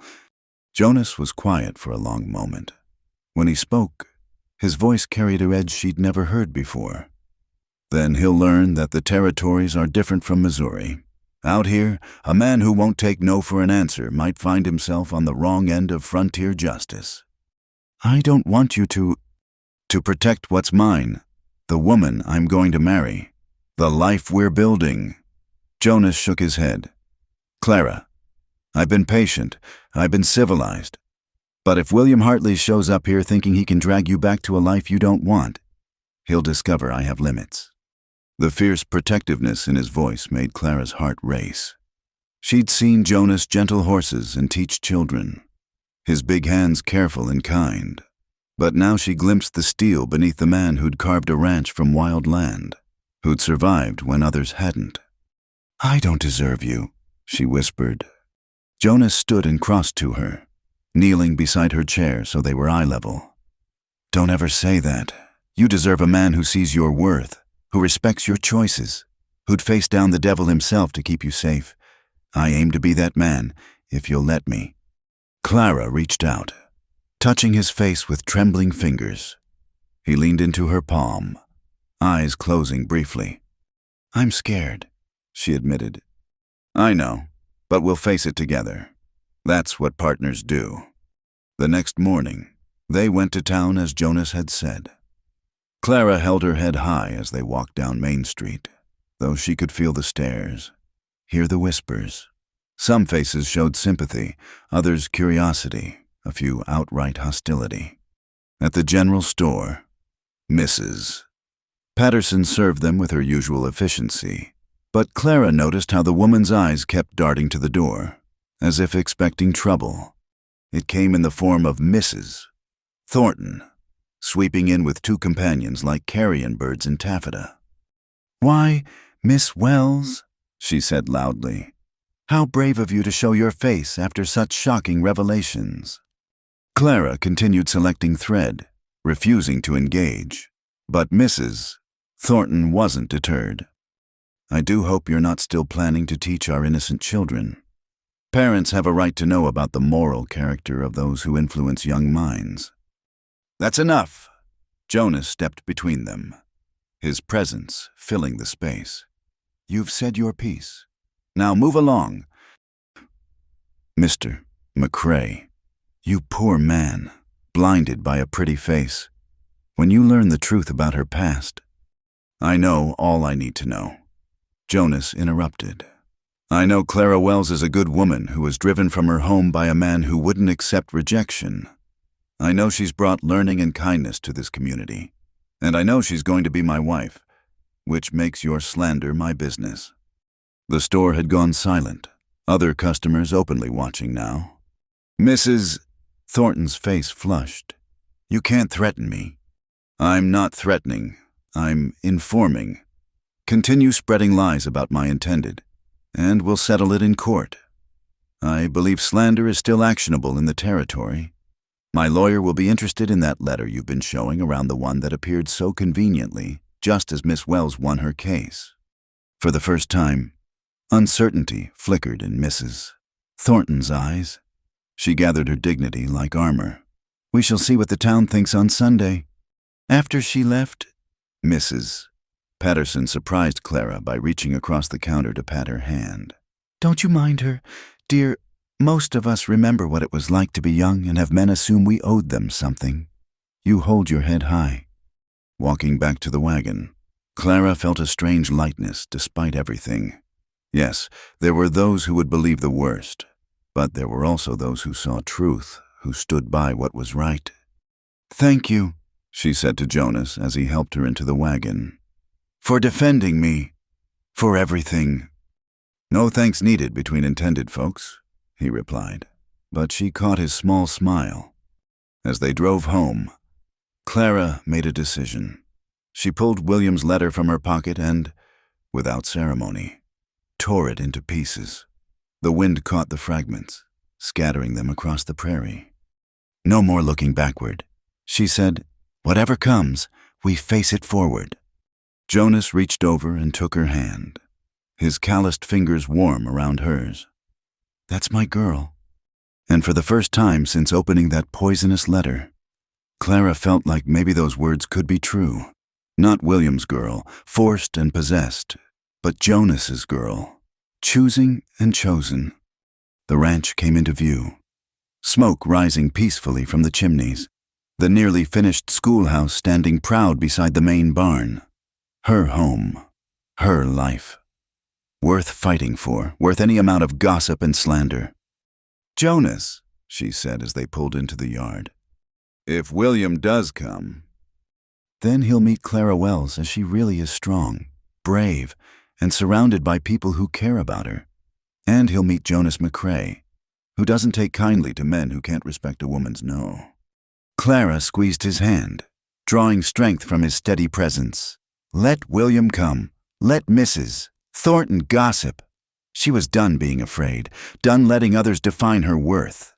Jonas was quiet for a long moment. When he spoke, his voice carried a edge she'd never heard before. "Then he'll learn that the territories are different from Missouri. Out here, a man who won't take no for an answer might find himself on the wrong end of frontier justice. I don't want you to protect what's mine, the woman I'm going to marry, the life we're building." Jonas shook his head. "Clara, I've been patient, I've been civilized. But if William Hartley shows up here thinking he can drag you back to a life you don't want, he'll discover I have limits." The fierce protectiveness in his voice made Clara's heart race. She'd seen Jonas gentle horses and teach children, his big hands careful and kind. But now she glimpsed the steel beneath the man who'd carved a ranch from wild land, who'd survived when others hadn't. "I don't deserve you," she whispered. Jonas stood and crossed to her, kneeling beside her chair so they were eye level. "Don't ever say that. You deserve a man who sees your worth, who respects your choices, who'd face down the devil himself to keep you safe. I aim to be that man, if you'll let me." Clara reached out, touching his face with trembling fingers. He leaned into her palm, eyes closing briefly. "I'm scared," she admitted. "I know, but we'll face it together. That's what partners do." The next morning, they went to town as Jonas had said. Clara held her head high as they walked down Main Street, though she could feel the stares, hear the whispers. Some faces showed sympathy, others curiosity, a few outright hostility. At the general store, Mrs. Patterson served them with her usual efficiency, but Clara noticed how the woman's eyes kept darting to the door, as if expecting trouble. It came in the form of Mrs. Thornton, sweeping in with two companions like carrion birds in taffeta. "Why, Miss Wells," she said loudly, "how brave of you to show your face after such shocking revelations." Clara continued selecting thread, refusing to engage, but Mrs. Thornton wasn't deterred. "I do hope you're not still planning to teach our innocent children. Parents have a right to know about the moral character of those who influence young minds." "That's enough." Jonas stepped between them, his presence filling the space. "You've said your piece. Now move along." "Mr. McCrae, you poor man, blinded by a pretty face. When you learn the truth about her past—" "I know all I need to know." Jonas interrupted. "I know Clara Wells is a good woman who was driven from her home by a man who wouldn't accept rejection. I know she's brought learning and kindness to this community, and I know she's going to be my wife, which makes your slander my business." The store had gone silent, other customers openly watching now. Mrs. Thornton's face flushed. "You can't threaten me." "I'm not threatening. I'm informing. Continue spreading lies about my intended, and we'll settle it in court. I believe slander is still actionable in the territory. My lawyer will be interested in that letter you've been showing around, the one that appeared so conveniently, just as Miss Wells won her case." For the first time, uncertainty flickered in Mrs. Thornton's eyes. She gathered her dignity like armor. "We shall see what the town thinks on Sunday." After she left, Mrs. Patterson surprised Clara by reaching across the counter to pat her hand. "Don't you mind her, dear. Most of us remember what it was like to be young and have men assume we owed them something. You hold your head high." Walking back to the wagon, Clara felt a strange lightness despite everything. Yes, there were those who would believe the worst, but there were also those who saw truth, who stood by what was right. "Thank you," she said to Jonas as he helped her into the wagon, "for defending me, for everything." "No thanks needed between intended folks," he replied, but she caught his small smile. As they drove home, Clara made a decision. She pulled William's letter from her pocket and, without ceremony, tore it into pieces. The wind caught the fragments, scattering them across the prairie. "No more looking backward," she said. "Whatever comes, we face it forward." Jonas reached over and took her hand, his calloused fingers warm around hers. "That's my girl." And for the first time since opening that poisonous letter, Clara felt like maybe those words could be true. Not William's girl, forced and possessed, but Jonas's girl, choosing and chosen. The ranch came into view, smoke rising peacefully from the chimneys, the nearly finished schoolhouse standing proud beside the main barn. Her home, her life. Worth fighting for, worth any amount of gossip and slander. "Jonas," she said as they pulled into the yard, "if William does come, then he'll meet Clara Wells as she really is strong, brave, and surrounded by people who care about her. And he'll meet Jonas McCrae, who doesn't take kindly to men who can't respect a woman's no." Clara squeezed his hand, drawing strength from his steady presence. Let William come. Let Mrs. Thornton gossip. She was done being afraid, done letting others define her worth.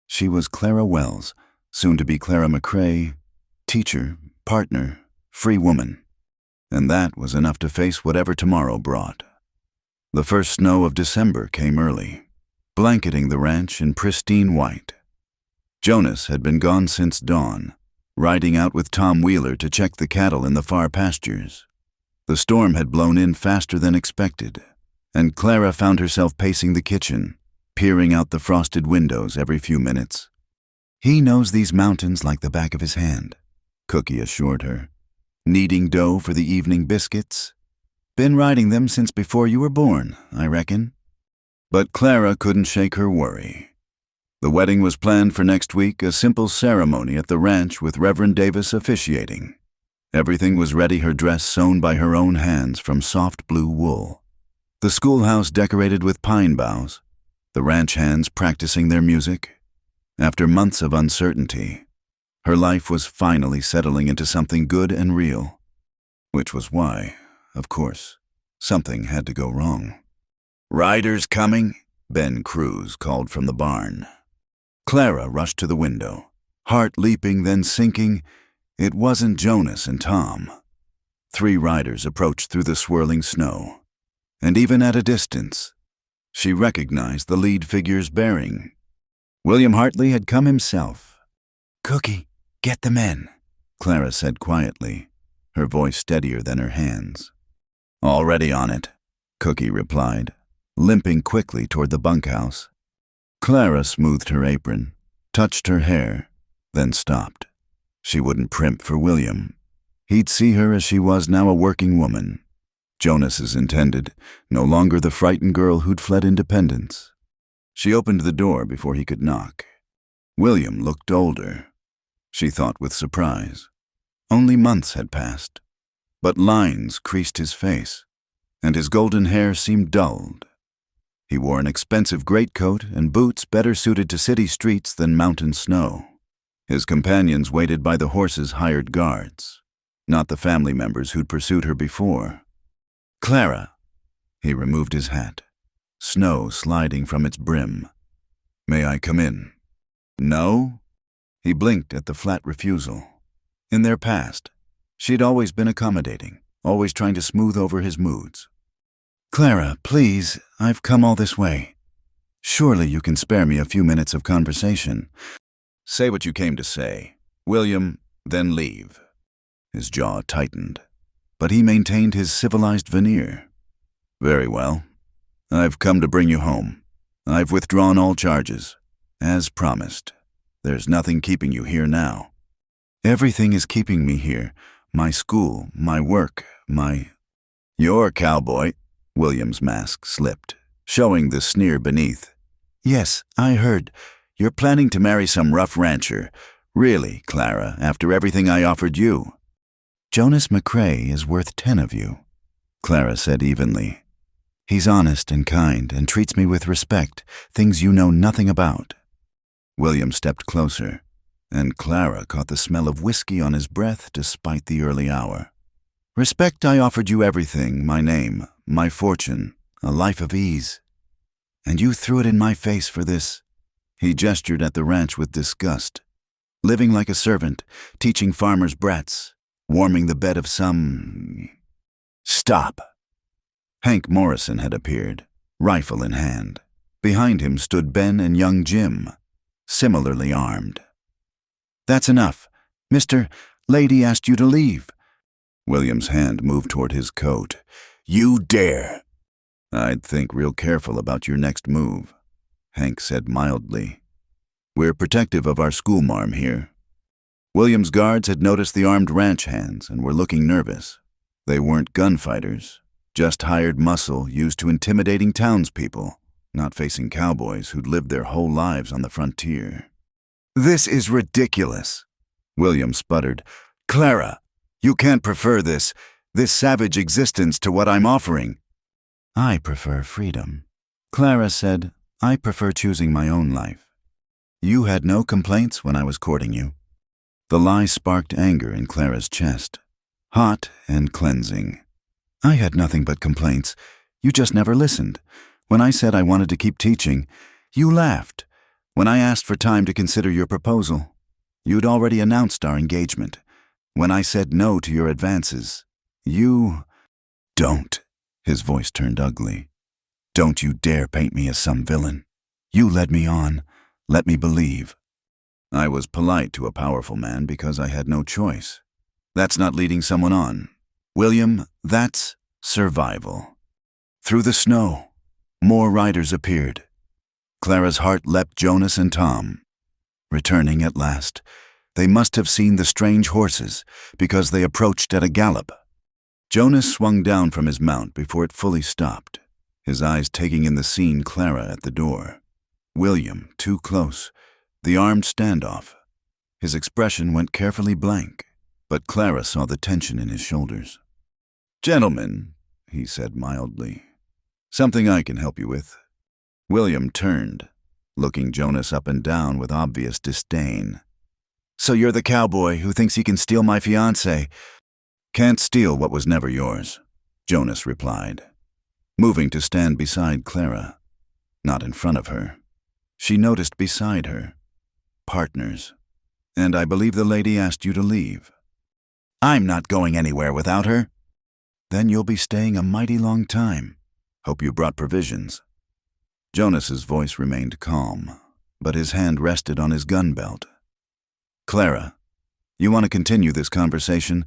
She was Clara Wells, soon to be Clara McCrae, teacher, partner, free woman. And that was enough to face whatever tomorrow brought. The first snow of December came early, blanketing the ranch in pristine white. Jonas had been gone since dawn, riding out with Tom Wheeler to check the cattle in the far pastures. The storm had blown in faster than expected, and Clara found herself pacing the kitchen, peering out the frosted windows every few minutes. "He knows these mountains like the back of his hand," Cookie assured her. "Kneading dough for the evening biscuits. Been riding them since before you were born, I reckon." But Clara couldn't shake her worry. The wedding was planned for next week, a simple ceremony at the ranch with Reverend Davis officiating. Everything was ready, her dress sewn by her own hands from soft blue wool. The schoolhouse decorated with pine boughs, the ranch hands practicing their music. After months of uncertainty, her life was finally settling into something good and real. Which was why, of course, something had to go wrong. "Riders coming?" Ben Cruz called from the barn. Clara rushed to the window, heart leaping then sinking. It wasn't Jonas and Tom. 3 riders approached through the swirling snow, and even at a distance, she recognized the lead figure's bearing. William Hartley had come himself. "Cookie, get the men," Clara said quietly, her voice steadier than her hands. "Already on it," Cookie replied, limping quickly toward the bunkhouse. Clara smoothed her apron, touched her hair, then stopped. She wouldn't primp for William. He'd see her as she was now, a working woman. Jonas's intended, no longer the frightened girl who'd fled independence. She opened the door before he could knock. William looked older, she thought with surprise. Only months had passed, but lines creased his face, and his golden hair seemed dulled. He wore an expensive greatcoat and boots better suited to city streets than mountain snow. His companions waited by the horses' hired guards, not the family members who'd pursued her before. "Clara." He removed his hat, snow sliding from its brim. "May I come in?" "No?" He blinked at the flat refusal. In their past, she'd always been accommodating, always trying to smooth over his moods. Clara, please, I've come all this way. Surely you can spare me a few minutes of conversation. Say what you came to say, William, then leave. His jaw tightened, but he maintained his civilized veneer. Very well. I've come to bring you home. I've withdrawn all charges. As promised. There's nothing keeping you here now. Everything is keeping me here. My school, my work, You're Cowboy. William's mask slipped, showing the sneer beneath. Yes, I heard. You're planning to marry some rough rancher. Really, Clara, after everything I offered you. Jonas McCrae is worth 10 of you, Clara said evenly. He's honest and kind and treats me with respect, things you know nothing about. William stepped closer, and Clara caught the smell of whiskey on his breath despite the early hour. Respect, I offered you everything, my name, my fortune, a life of ease. And you threw it in my face for this. He gestured at the ranch with disgust. Living like a servant, teaching farmers' brats, warming the bed of some... Stop! Hank Morrison had appeared, rifle in hand. Behind him stood Ben and young Jim, similarly armed. That's enough. Mr. Lady asked you to leave. William's hand moved toward his coat. You dare! I'd think real careful about your next move, Hank said mildly. We're protective of our schoolmarm here. William's guards had noticed the armed ranch hands and were looking nervous. They weren't gunfighters, just hired muscle used to intimidating townspeople, not facing cowboys who'd lived their whole lives on the frontier. This is ridiculous, William sputtered. Clara, you can't prefer this savage existence to what I'm offering. I prefer freedom. Clara said, I prefer choosing my own life. You had no complaints when I was courting you. The lie sparked anger in Clara's chest, hot and cleansing. I had nothing but complaints. You just never listened. When I said I wanted to keep teaching, you laughed. When I asked for time to consider your proposal, you'd already announced our engagement. When I said no to your advances, you... Don't. His voice turned ugly. Don't you dare paint me as some villain. You led me on. Let me believe. I was polite to a powerful man because I had no choice. That's not leading someone on. William, that's survival. Through the snow, more riders appeared. Clara's heart leapt Jonas and Tom. Returning at last, they must have seen the strange horses because they approached at a gallop. Jonas swung down from his mount before it fully stopped, his eyes taking in the scene Clara at the door. William, too close, the armed standoff. His expression went carefully blank, but Clara saw the tension in his shoulders. Gentlemen, he said mildly, something I can help you with. William turned, looking Jonas up and down with obvious disdain. So you're the cowboy who thinks he can steal my fiancée? Can't steal what was never yours, Jonas replied, moving to stand beside Clara, not in front of her. She noticed beside her, partners, and I believe the lady asked you to leave. I'm not going anywhere without her. Then you'll be staying a mighty long time. Hope you brought provisions. Jonas's voice remained calm, but his hand rested on his gun belt. Clara, you want to continue this conversation?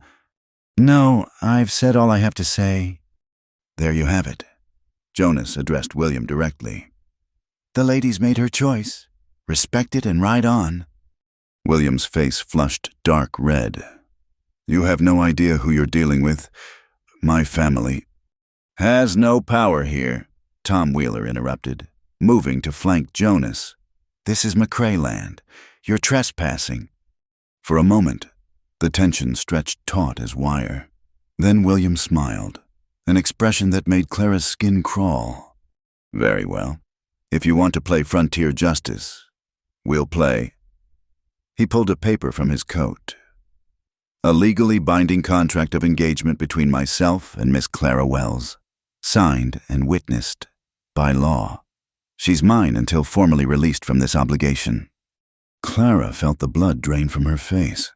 No, I've said all I have to say. There you have it. Jonas addressed William directly. The lady's made her choice. Respect it and ride on. William's face flushed dark red. You have no idea who you're dealing with. My family has no power here, Tom Wheeler interrupted, moving to flank Jonas. This is McCrae land. You're trespassing. For a moment, the tension stretched taut as wire. Then William smiled, an expression that made Clara's skin crawl. Very well. If you want to play frontier justice, we'll play. He pulled a paper from his coat. A legally binding contract of engagement between myself and Miss Clara Wells, signed and witnessed by law. She's mine until formally released from this obligation. Clara felt the blood drain from her face.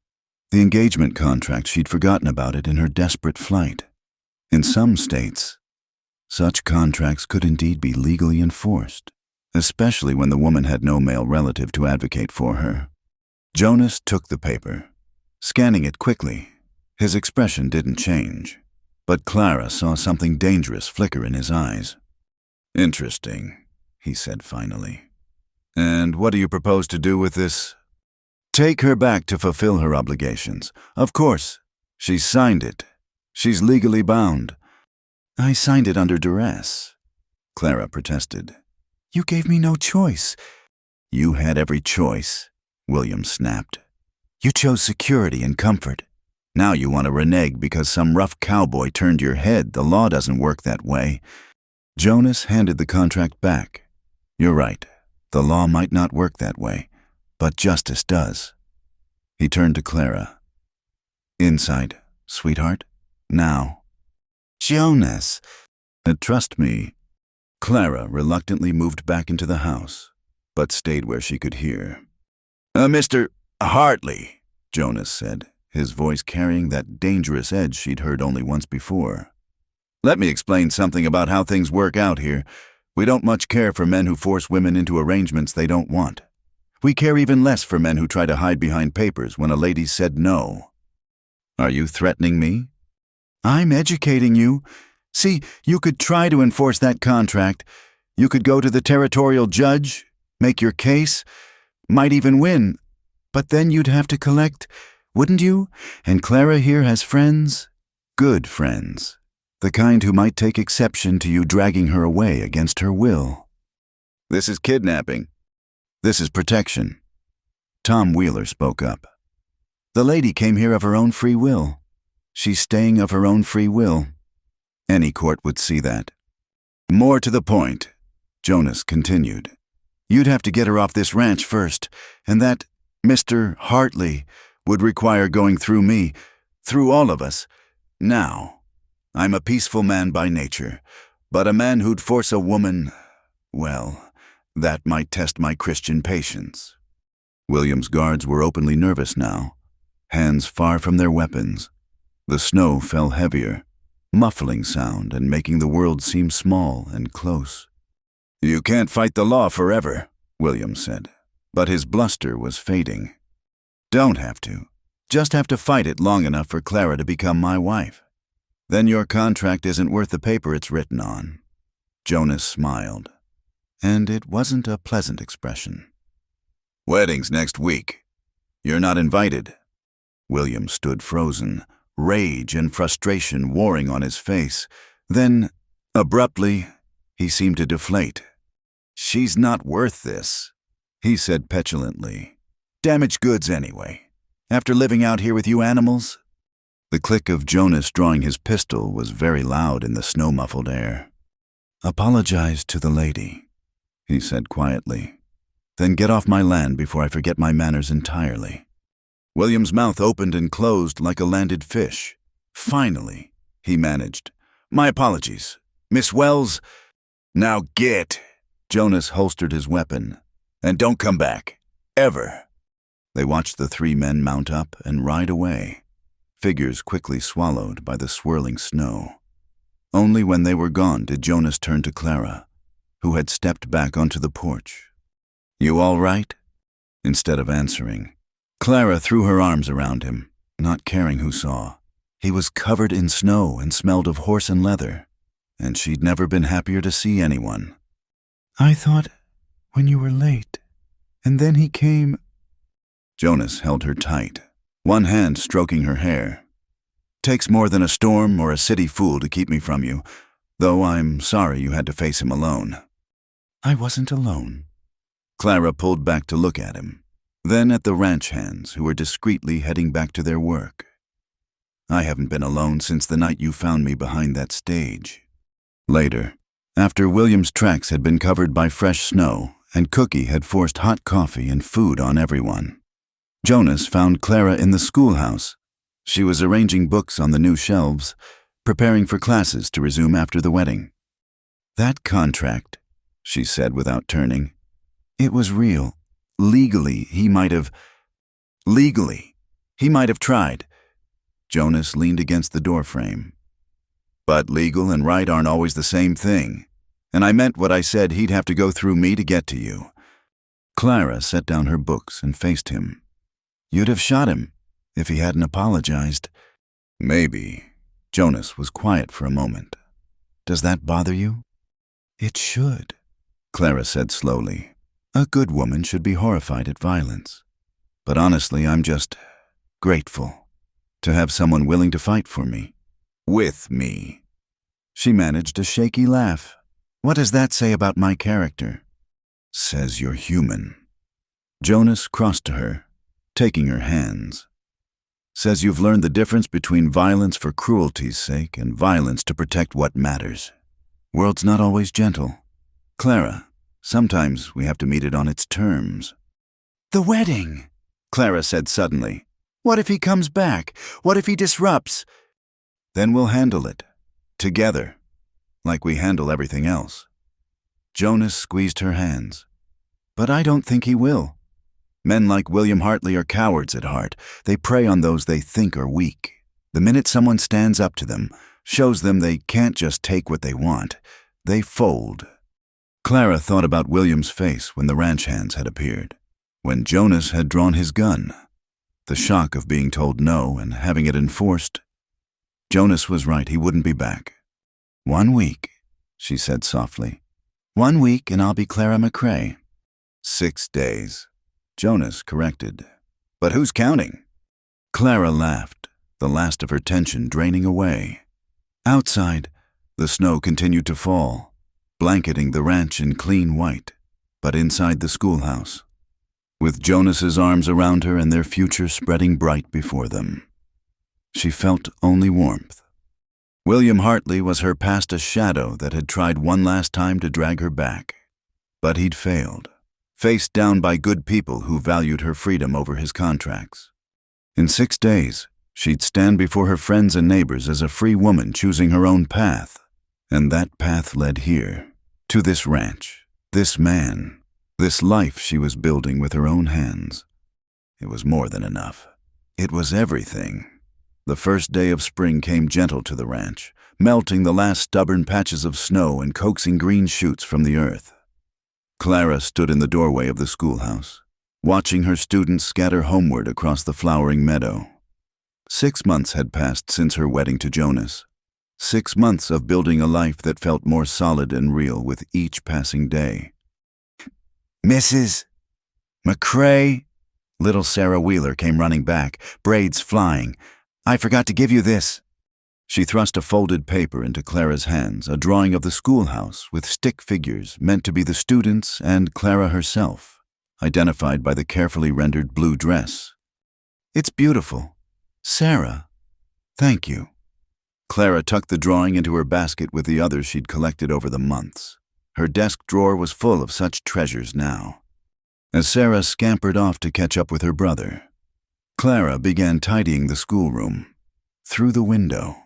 The engagement contract, she'd forgotten about it in her desperate flight. In some states, Such contracts could indeed be legally enforced, especially when the woman had no male relative to advocate for her. Jonas took the paper. Scanning it quickly, his expression didn't change, but Clara saw something dangerous flicker in his eyes. "Interesting," he said finally. "And what do you propose to do with this?" "Take her back to fulfill her obligations. Of course. She's signed it. She's legally bound." "I signed it under duress," Clara protested. "You gave me no choice." "You had every choice," William snapped. "You chose security and comfort. Now you want to renege because some rough cowboy turned your head. The law doesn't work that way." Jonas handed the contract back. "You're right. The law might not work that way, but justice does." He turned to Clara. "Inside, sweetheart. Now." "Jonas." "Trust me." Clara reluctantly moved back into the house, but stayed where she could hear. "Mr. Hartley," Jonas said, his voice carrying that dangerous edge she'd heard only once before. "Let me explain something about how things work out here. We don't much care for men who force women into arrangements they don't want. We care even less for men who try to hide behind papers when a lady said no." "Are you threatening me?" "I'm educating you. See, you could try to enforce that contract. You could go to the territorial judge, make your case, might even win. But then you'd have to collect, wouldn't you? And Clara here has friends, good friends, the kind who might take exception to you dragging her away against her will." "This is kidnapping." "This is protection." Tom Wheeler spoke up. "The lady came here of her own free will. She's staying of her own free will. Any court would see that." "More to the point," Jonas continued, "you'd have to get her off this ranch first, and that, Mr. Hartley, would require going through me, through all of us. Now, I'm a peaceful man by nature, but a man who'd force a woman, well, that might test my Christian patience." William's guards were openly nervous now, hands far from their weapons. The snow fell heavier, muffling sound and making the world seem small and close. "You can't fight the law forever," William said, but his bluster was fading. "Don't have to. Just have to fight it long enough for Clara to become my wife. Then your contract isn't worth the paper it's written on." Jonas smiled, and it wasn't a pleasant expression. "Wedding's next week. You're not invited." William stood frozen, rage and frustration warring on his face. Then, abruptly, he seemed to deflate. "She's not worth this," he said petulantly. "Damaged goods anyway. After living out here with you animals?" The click of Jonas drawing his pistol was very loud in the snow-muffled air. "Apologize to the lady," he said quietly. "Then get off my land before I forget my manners entirely." William's mouth opened and closed like a landed fish. Finally, he managed. "My apologies. Miss Wells." "Now get." Jonas holstered his weapon. "And don't come back. Ever." They watched the three men mount up and ride away, figures quickly swallowed by the swirling snow. Only when they were gone did Jonas turn to Clara, who had stepped back onto the porch. "You all right?" Instead of answering, Clara threw her arms around him, not caring who saw. He was covered in snow and smelled of horse and leather, and she'd never been happier to see anyone. "I thought when you were late, and then he came—" Jonas held her tight, one hand stroking her hair. "Takes more than a storm or a city fool to keep me from you, though I'm sorry you had to face him alone." "I wasn't alone." Clara pulled back to look at him, then at the ranch hands who were discreetly heading back to their work. "I haven't been alone since the night you found me behind that stage." Later, after William's tracks had been covered by fresh snow and Cookie had forced hot coffee and food on everyone, Jonas found Clara in the schoolhouse. She was arranging books on the new shelves, preparing for classes to resume after the wedding. "That contract," she said without turning, "it was real. Legally, he might have tried." Jonas leaned against the doorframe. But legal and right aren't always the same thing. And I meant what I said. He'd have to go through me to get to you. Clara set down her books and faced him. You'd have shot him if he hadn't apologized. Maybe. Jonas was quiet for a moment. Does that bother you? It should, Clara said slowly. A good woman should be horrified at violence. But honestly, I'm just grateful to have someone willing to fight for me. With me. She managed a shaky laugh. What does that say about my character? Says you're human. Jonas crossed to her, taking her hands. Says you've learned the difference between violence for cruelty's sake and violence to protect what matters. World's not always gentle. Clara, sometimes we have to meet it on its terms. The wedding, Clara said suddenly. What if he comes back? What if he disrupts? Then we'll handle it. Together. Like we handle everything else. Jonas squeezed her hands. But I don't think he will. Men like William Hartley are cowards at heart. They prey on those they think are weak. The minute someone stands up to them, shows them they can't just take what they want, they fold. Clara thought about William's face when the ranch hands had appeared, when Jonas had drawn his gun. The shock of being told no and having it enforced. Jonas was right, he wouldn't be back. 1 week, she said softly. 1 week and I'll be Clara McCrae. 6 days. Jonas corrected. But who's counting? Clara laughed, the last of her tension draining away. Outside, the snow continued to fall, blanketing the ranch in clean white, but inside the schoolhouse, with Jonas's arms around her and their future spreading bright before them, she felt only warmth. William Hartley was her past a shadow that had tried one last time to drag her back. But he'd failed. Faced down by good people who valued her freedom over his contracts. In 6 days, she'd stand before her friends and neighbors as a free woman choosing her own path. And that path led here, to this ranch, this man, this life she was building with her own hands. It was more than enough. It was everything. The first day of spring came gentle to the ranch, melting the last stubborn patches of snow and coaxing green shoots from the earth. Clara stood in the doorway of the schoolhouse, watching her students scatter homeward across the flowering meadow. 6 months had passed since her wedding to Jonas. 6 months of building a life that felt more solid and real with each passing day. Mrs. McCrae? Little Sarah Wheeler came running back, braids flying. I forgot to give you this. She thrust a folded paper into Clara's hands, a drawing of the schoolhouse with stick figures meant to be the students and Clara herself, identified by the carefully rendered blue dress. It's beautiful. Sarah, thank you. Clara tucked the drawing into her basket with the others she'd collected over the months. Her desk drawer was full of such treasures now. As Sarah scampered off to catch up with her brother, Clara began tidying the schoolroom. Through the window,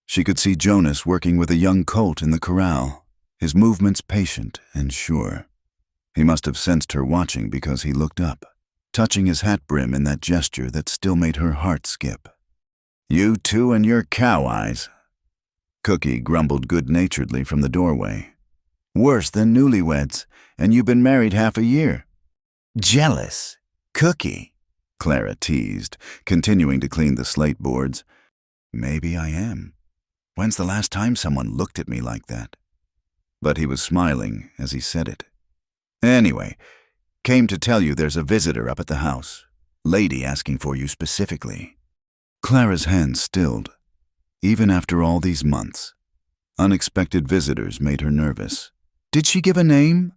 she could see Jonas working with a young colt in the corral, his movements patient and sure. He must have sensed her watching because he looked up, touching his hat brim in that gesture that still made her heart skip. You two and your cow eyes. Cookie grumbled good-naturedly from the doorway. Worse than newlyweds, and you've been married half a year. Jealous. Cookie, Clara teased, continuing to clean the slate boards. Maybe I am. When's the last time someone looked at me like that? But he was smiling as he said it. Anyway, came to tell you there's a visitor up at the house. Lady asking for you specifically. Clara's hands stilled. Even after all these months, unexpected visitors made her nervous. Did she give a name?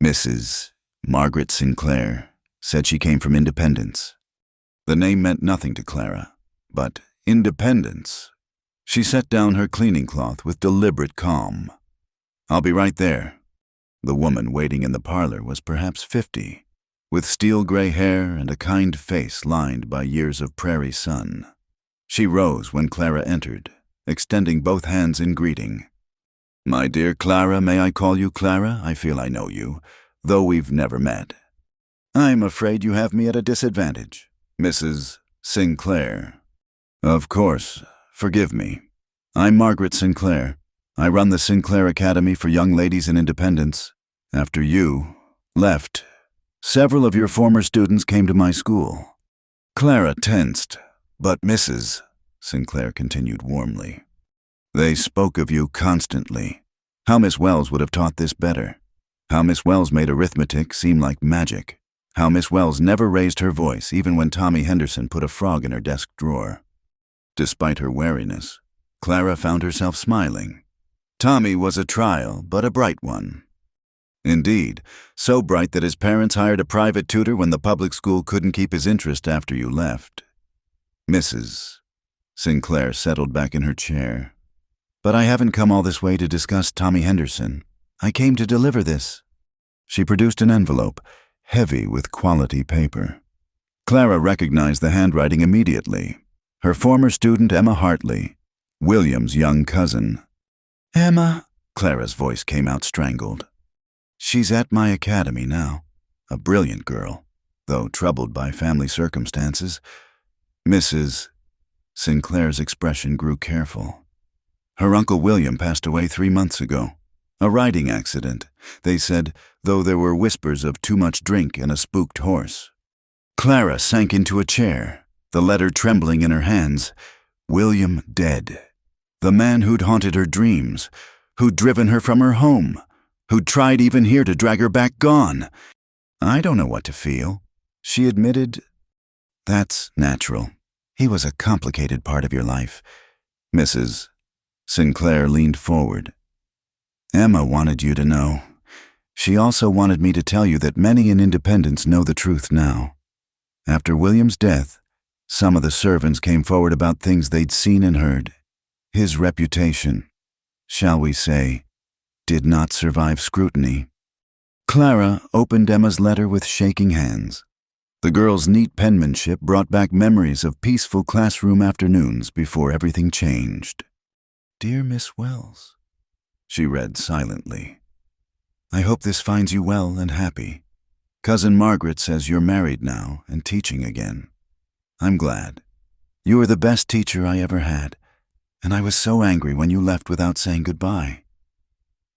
Mrs. Margaret Sinclair said she came from Independence. The name meant nothing to Clara, but Independence. She set down her cleaning cloth with deliberate calm. I'll be right there. The woman waiting in the parlor was perhaps 50, with steel-gray hair and a kind face lined by years of prairie sun. She rose when Clara entered, extending both hands in greeting. My dear Clara, may I call you Clara? I feel I know you, though we've never met. I'm afraid you have me at a disadvantage, Mrs. Sinclair. Of course, forgive me. I'm Margaret Sinclair. I run the Sinclair Academy for Young Ladies in Independence. After you left, several of your former students came to my school." Clara tensed. "But Mrs. Sinclair continued warmly, "they spoke of you constantly. How Miss Wells would have taught this better. How Miss Wells made arithmetic seem like magic. How Miss Wells never raised her voice even when Tommy Henderson put a frog in her desk drawer." Despite her wariness, Clara found herself smiling. Tommy was a trial, but a bright one. Indeed, so bright that his parents hired a private tutor when the public school couldn't keep his interest after you left. Mrs. Sinclair settled back in her chair. "But I haven't come all this way to discuss Tommy Henderson. I came to deliver this." She produced an envelope, heavy with quality paper. Clara recognized the handwriting immediately. Her former student, Emma Hartley, William's young cousin. "Emma," Clara's voice came out strangled. "She's at my academy now. A brilliant girl, though troubled by family circumstances." Mrs. Sinclair's expression grew careful. "Her Uncle William passed away 3 months ago. A riding accident, they said, though there were whispers of too much drink and a spooked horse." Clara sank into a chair, the letter trembling in her hands. William dead. The man who'd haunted her dreams, who'd driven her from her home, who'd tried even here to drag her back, gone. "I don't know what to feel," she admitted. "That's natural. He was a complicated part of your life." Mrs. Sinclair leaned forward. "Emma wanted you to know. She also wanted me to tell you that many in Independence know the truth now. After William's death, some of the servants came forward about things they'd seen and heard. His reputation, shall we say, did not survive scrutiny." Clara opened Emma's letter with shaking hands. The girl's neat penmanship brought back memories of peaceful classroom afternoons before everything changed. "Dear Miss Wells," she read silently, "I hope this finds you well and happy. Cousin Margaret says you're married now and teaching again. I'm glad. You were the best teacher I ever had, and I was so angry when you left without saying goodbye.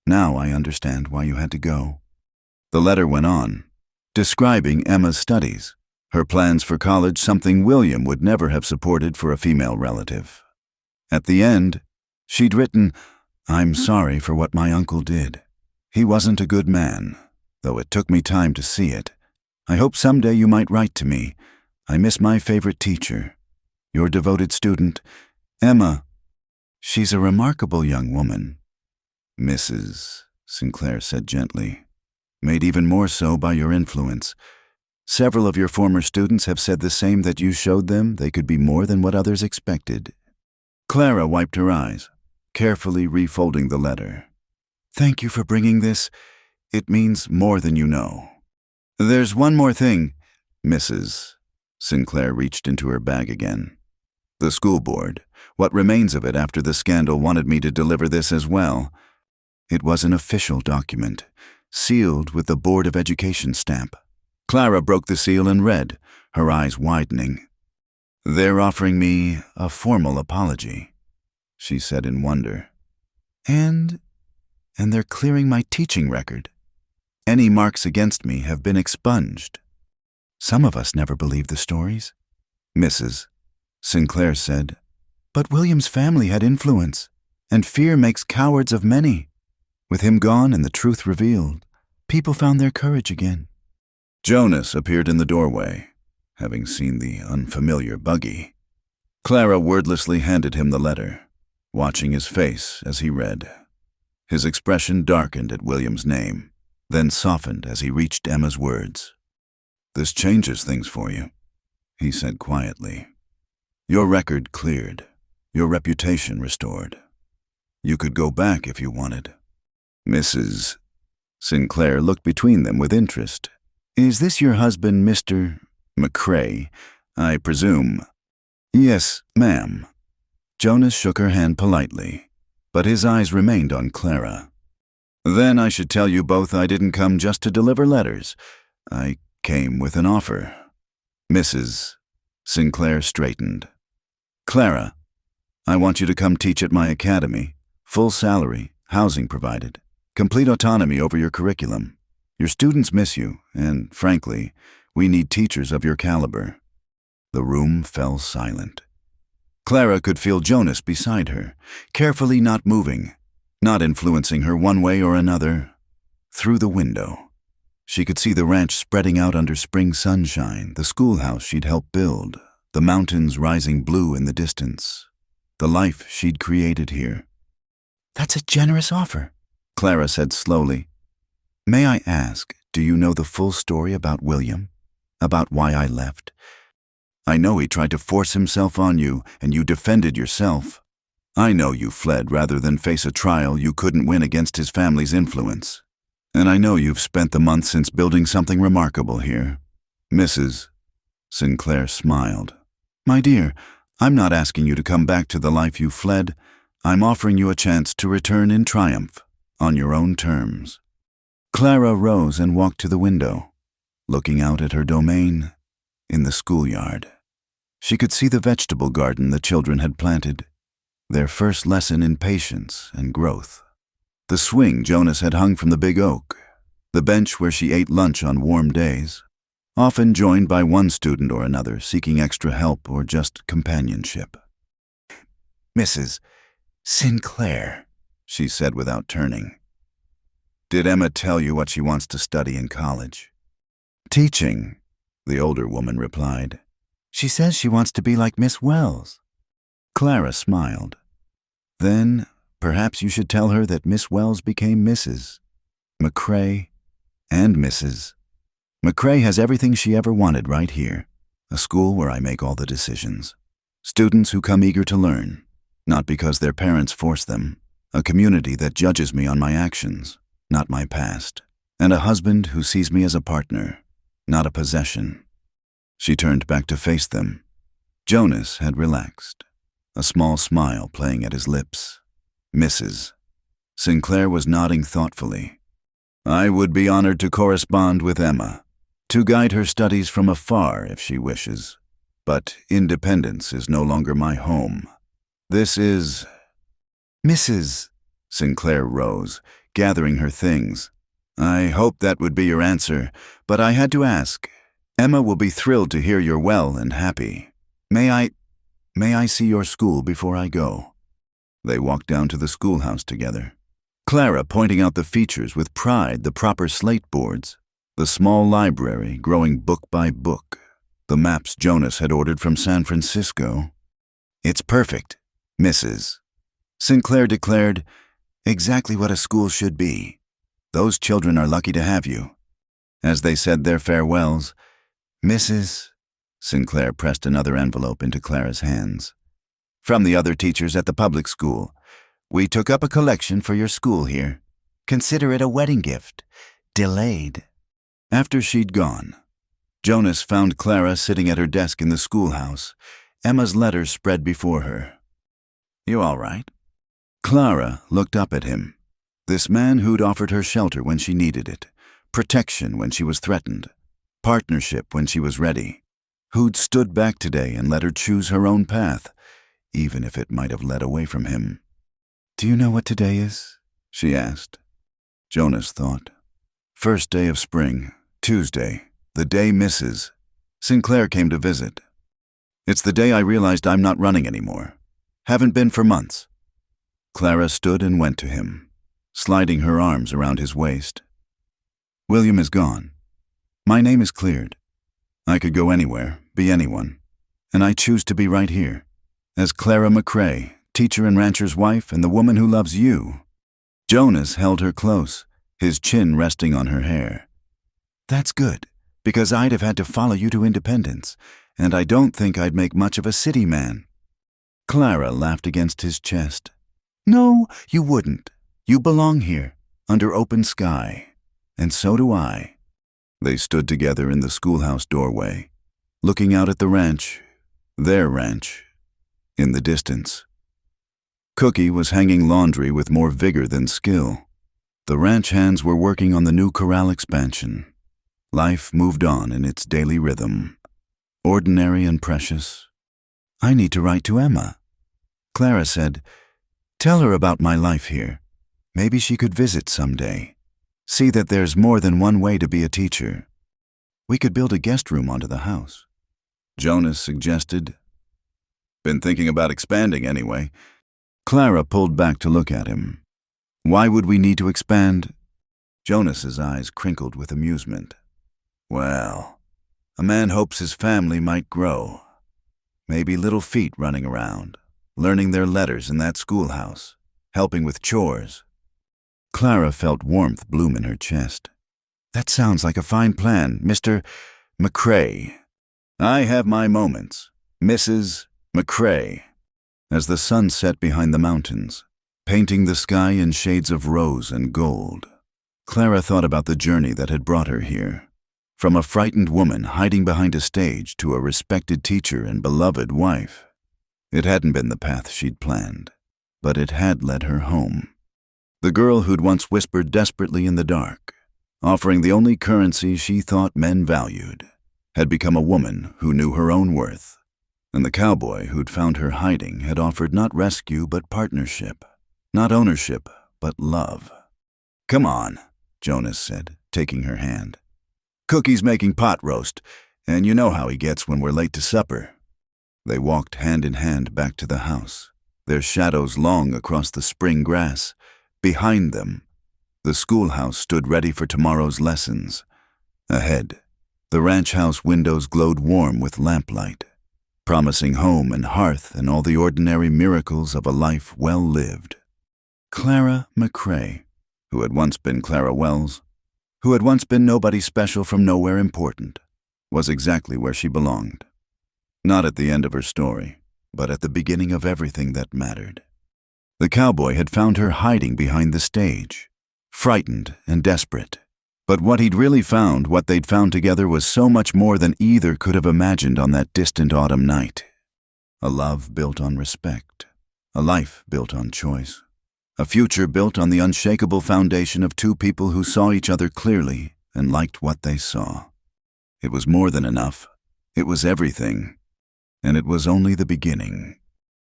Now I understand why you had to go." The letter went on, describing Emma's studies, her plans for college, something William would never have supported for a female relative. At the end, she'd written, "I'm sorry for what my uncle did. He wasn't a good man, though it took me time to see it. I hope someday you might write to me. I miss my favorite teacher, your devoted student, Emma. She's a remarkable young woman." Mrs. Sinclair said gently, "Made even more so by your influence. Several of your former students have said the same, that you showed them they could be more than what others expected." Clara wiped her eyes, carefully refolding the letter. "Thank you for bringing this. It means more than you know. There's one more thing." Mrs. Sinclair reached into her bag again. "The school board, what remains of it after the scandal, wanted me to deliver this as well. It was an official document, sealed with the Board of Education stamp." Clara broke the seal and read, her eyes widening. "They're offering me a formal apology," she said in wonder. And they're clearing my teaching record. Any marks against me have been expunged." "Some of us never believed the stories," Mrs. Sinclair said. "But William's family had influence, and fear makes cowards of many. With him gone and the truth revealed, people found their courage again." Jonas appeared in the doorway, having seen the unfamiliar buggy. Clara wordlessly handed him the letter, watching his face as he read. His expression darkened at William's name, then softened as he reached Emma's words. "This changes things for you," he said quietly. "Your record cleared, your reputation restored. You could go back if you wanted." Mrs. Sinclair looked between them with interest. "Is this your husband, Mr. McCrae, I presume?" "Yes, ma'am." Jonas shook her hand politely, but his eyes remained on Clara. "Then I should tell you both I didn't come just to deliver letters. I came with an offer." Mrs. Sinclair straightened. "Clara, I want you to come teach at my academy. Full salary, housing provided, complete autonomy over your curriculum. Your students miss you, and frankly, we need teachers of your caliber." The room fell silent. Clara could feel Jonas beside her, carefully not moving, not influencing her one way or another. Through the window, she could see the ranch spreading out under spring sunshine, the schoolhouse she'd helped build, the mountains rising blue in the distance, the life she'd created here. "That's a generous offer," Clara said slowly. "May I ask, do you know the full story about William? About why I left? I know he tried to force himself on you, and you defended yourself. I know you fled rather than face a trial you couldn't win against his family's influence. And I know you've spent the month since building something remarkable here." "Mrs. Sinclair smiled. "My dear, I'm not asking you to come back to the life you fled. I'm offering you a chance to return in triumph, on your own terms." Clara rose and walked to the window, looking out at her domain in the schoolyard. She could see the vegetable garden the children had planted, their first lesson in patience and growth. The swing Jonas had hung from the big oak, the bench where she ate lunch on warm days, often joined by one student or another seeking extra help or just companionship. "Mrs. Sinclair," she said without turning. "Did Emma tell you what she wants to study in college?" "Teaching," the older woman replied. "She says she wants to be like Miss Wells." Clara smiled. "Then perhaps you should tell her that Miss Wells became Mrs. McCrae and Mrs. McCrae has everything she ever wanted right here, a school where I make all the decisions. Students who come eager to learn, not because their parents force them, a community that judges me on my actions, not my past, and a husband who sees me as a partner, not a possession." She turned back to face them. Jonas had relaxed, a small smile playing at his lips. "Mrs. Sinclair was nodding thoughtfully. "I would be honored to correspond with Emma, to guide her studies from afar if she wishes. But independence is no longer my home. This is—" "Mrs." Sinclair rose, gathering her things. "I hope that would be your answer, but I had to ask. Emma will be thrilled to hear you're well and happy. May I see your school before I go?" They walked down to the schoolhouse together, Clara pointing out the features with pride, the proper slate boards, the small library growing book by book, the maps Jonas had ordered from San Francisco. "It's perfect, Mrs. Sinclair declared, "exactly what a school should be. Those children are lucky to have you." As they said their farewells, "Mrs. Sinclair pressed another envelope into Clara's hands. "From the other teachers at the public school, we took up a collection for your school here. Consider it a wedding gift. Delayed." After she'd gone, Jonas found Clara sitting at her desk in the schoolhouse, Emma's letters spread before her. "You all right?" Clara looked up at him. This man who'd offered her shelter when she needed it, protection when she was threatened, partnership when she was ready, who'd stood back today and let her choose her own path, even if it might have led away from him. "Do you know what today is?" she asked. Jonas thought. First day of spring, Tuesday, the day Mrs. Sinclair came to visit. "It's the day I realized I'm not running anymore. Haven't been for months." Clara stood and went to him, sliding her arms around his waist. "William is gone. My name is cleared. I could go anywhere, be anyone, and I choose to be right here, as Clara McCrae, teacher and rancher's wife, and the woman who loves you." Jonas held her close, his chin resting on her hair. "That's good, because I'd have had to follow you to independence, and I don't think I'd make much of a city man." Clara laughed against his chest. "No, you wouldn't. You belong here, under open sky, and so do I." They stood together in the schoolhouse doorway, looking out at the ranch, their ranch, in the distance. Cookie was hanging laundry with more vigor than skill. The ranch hands were working on the new corral expansion. Life moved on in its daily rhythm, ordinary and precious. "I need to write to Emma." Clara said, "Tell her about my life here. Maybe she could visit someday. See that there's more than one way to be a teacher. We could build a guest room onto the house." Jonas suggested. "Been thinking about expanding anyway." Clara pulled back to look at him. "Why would we need to expand?" Jonas's eyes crinkled with amusement. "Well, a man hopes his family might grow. Maybe little feet running around, learning their letters in that schoolhouse, helping with chores." Clara felt warmth bloom in her chest. "That sounds like a fine plan, Mr. McCrae." "I have my moments, Mrs. McCrae." As the sun set behind the mountains, painting the sky in shades of rose and gold, Clara thought about the journey that had brought her here. From a frightened woman hiding behind a stage to a respected teacher and beloved wife. It hadn't been the path she'd planned, but it had led her home. The girl who'd once whispered desperately in the dark, offering the only currency she thought men valued, had become a woman who knew her own worth. And the cowboy who'd found her hiding had offered not rescue but partnership, not ownership but love. "Come on," Jonas said, taking her hand. "Cookie's making pot roast, and you know how he gets when we're late to supper." They walked hand in hand back to the house, their shadows long across the spring grass. Behind them, the schoolhouse stood ready for tomorrow's lessons. Ahead, the ranch house windows glowed warm with lamplight, promising home and hearth and all the ordinary miracles of a life well lived. Clara McCrae, who had once been Clara Wells, who had once been nobody special from nowhere important, was exactly where she belonged. Not at the end of her story, but at the beginning of everything that mattered. The cowboy had found her hiding behind the stage, frightened and desperate. But what he'd really found, what they'd found together, was so much more than either could have imagined on that distant autumn night. A love built on respect, a life built on choice, a future built on the unshakable foundation of two people who saw each other clearly and liked what they saw. It was more than enough. It was everything. And it was only the beginning.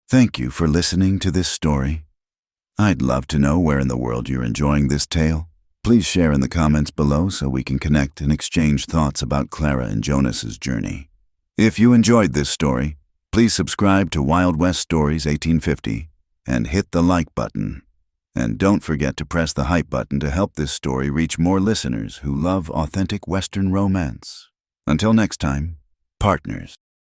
Thank you for listening to this story. I'd love to know where in the world you're enjoying this tale. Please share in the comments below so we can connect and exchange thoughts about Clara and Jonas's journey. If you enjoyed this story, please subscribe to Wild West Stories 1850 and hit the like button. And don't forget to press the hype button to help this story reach more listeners who love authentic Western romance. Until next time, partners.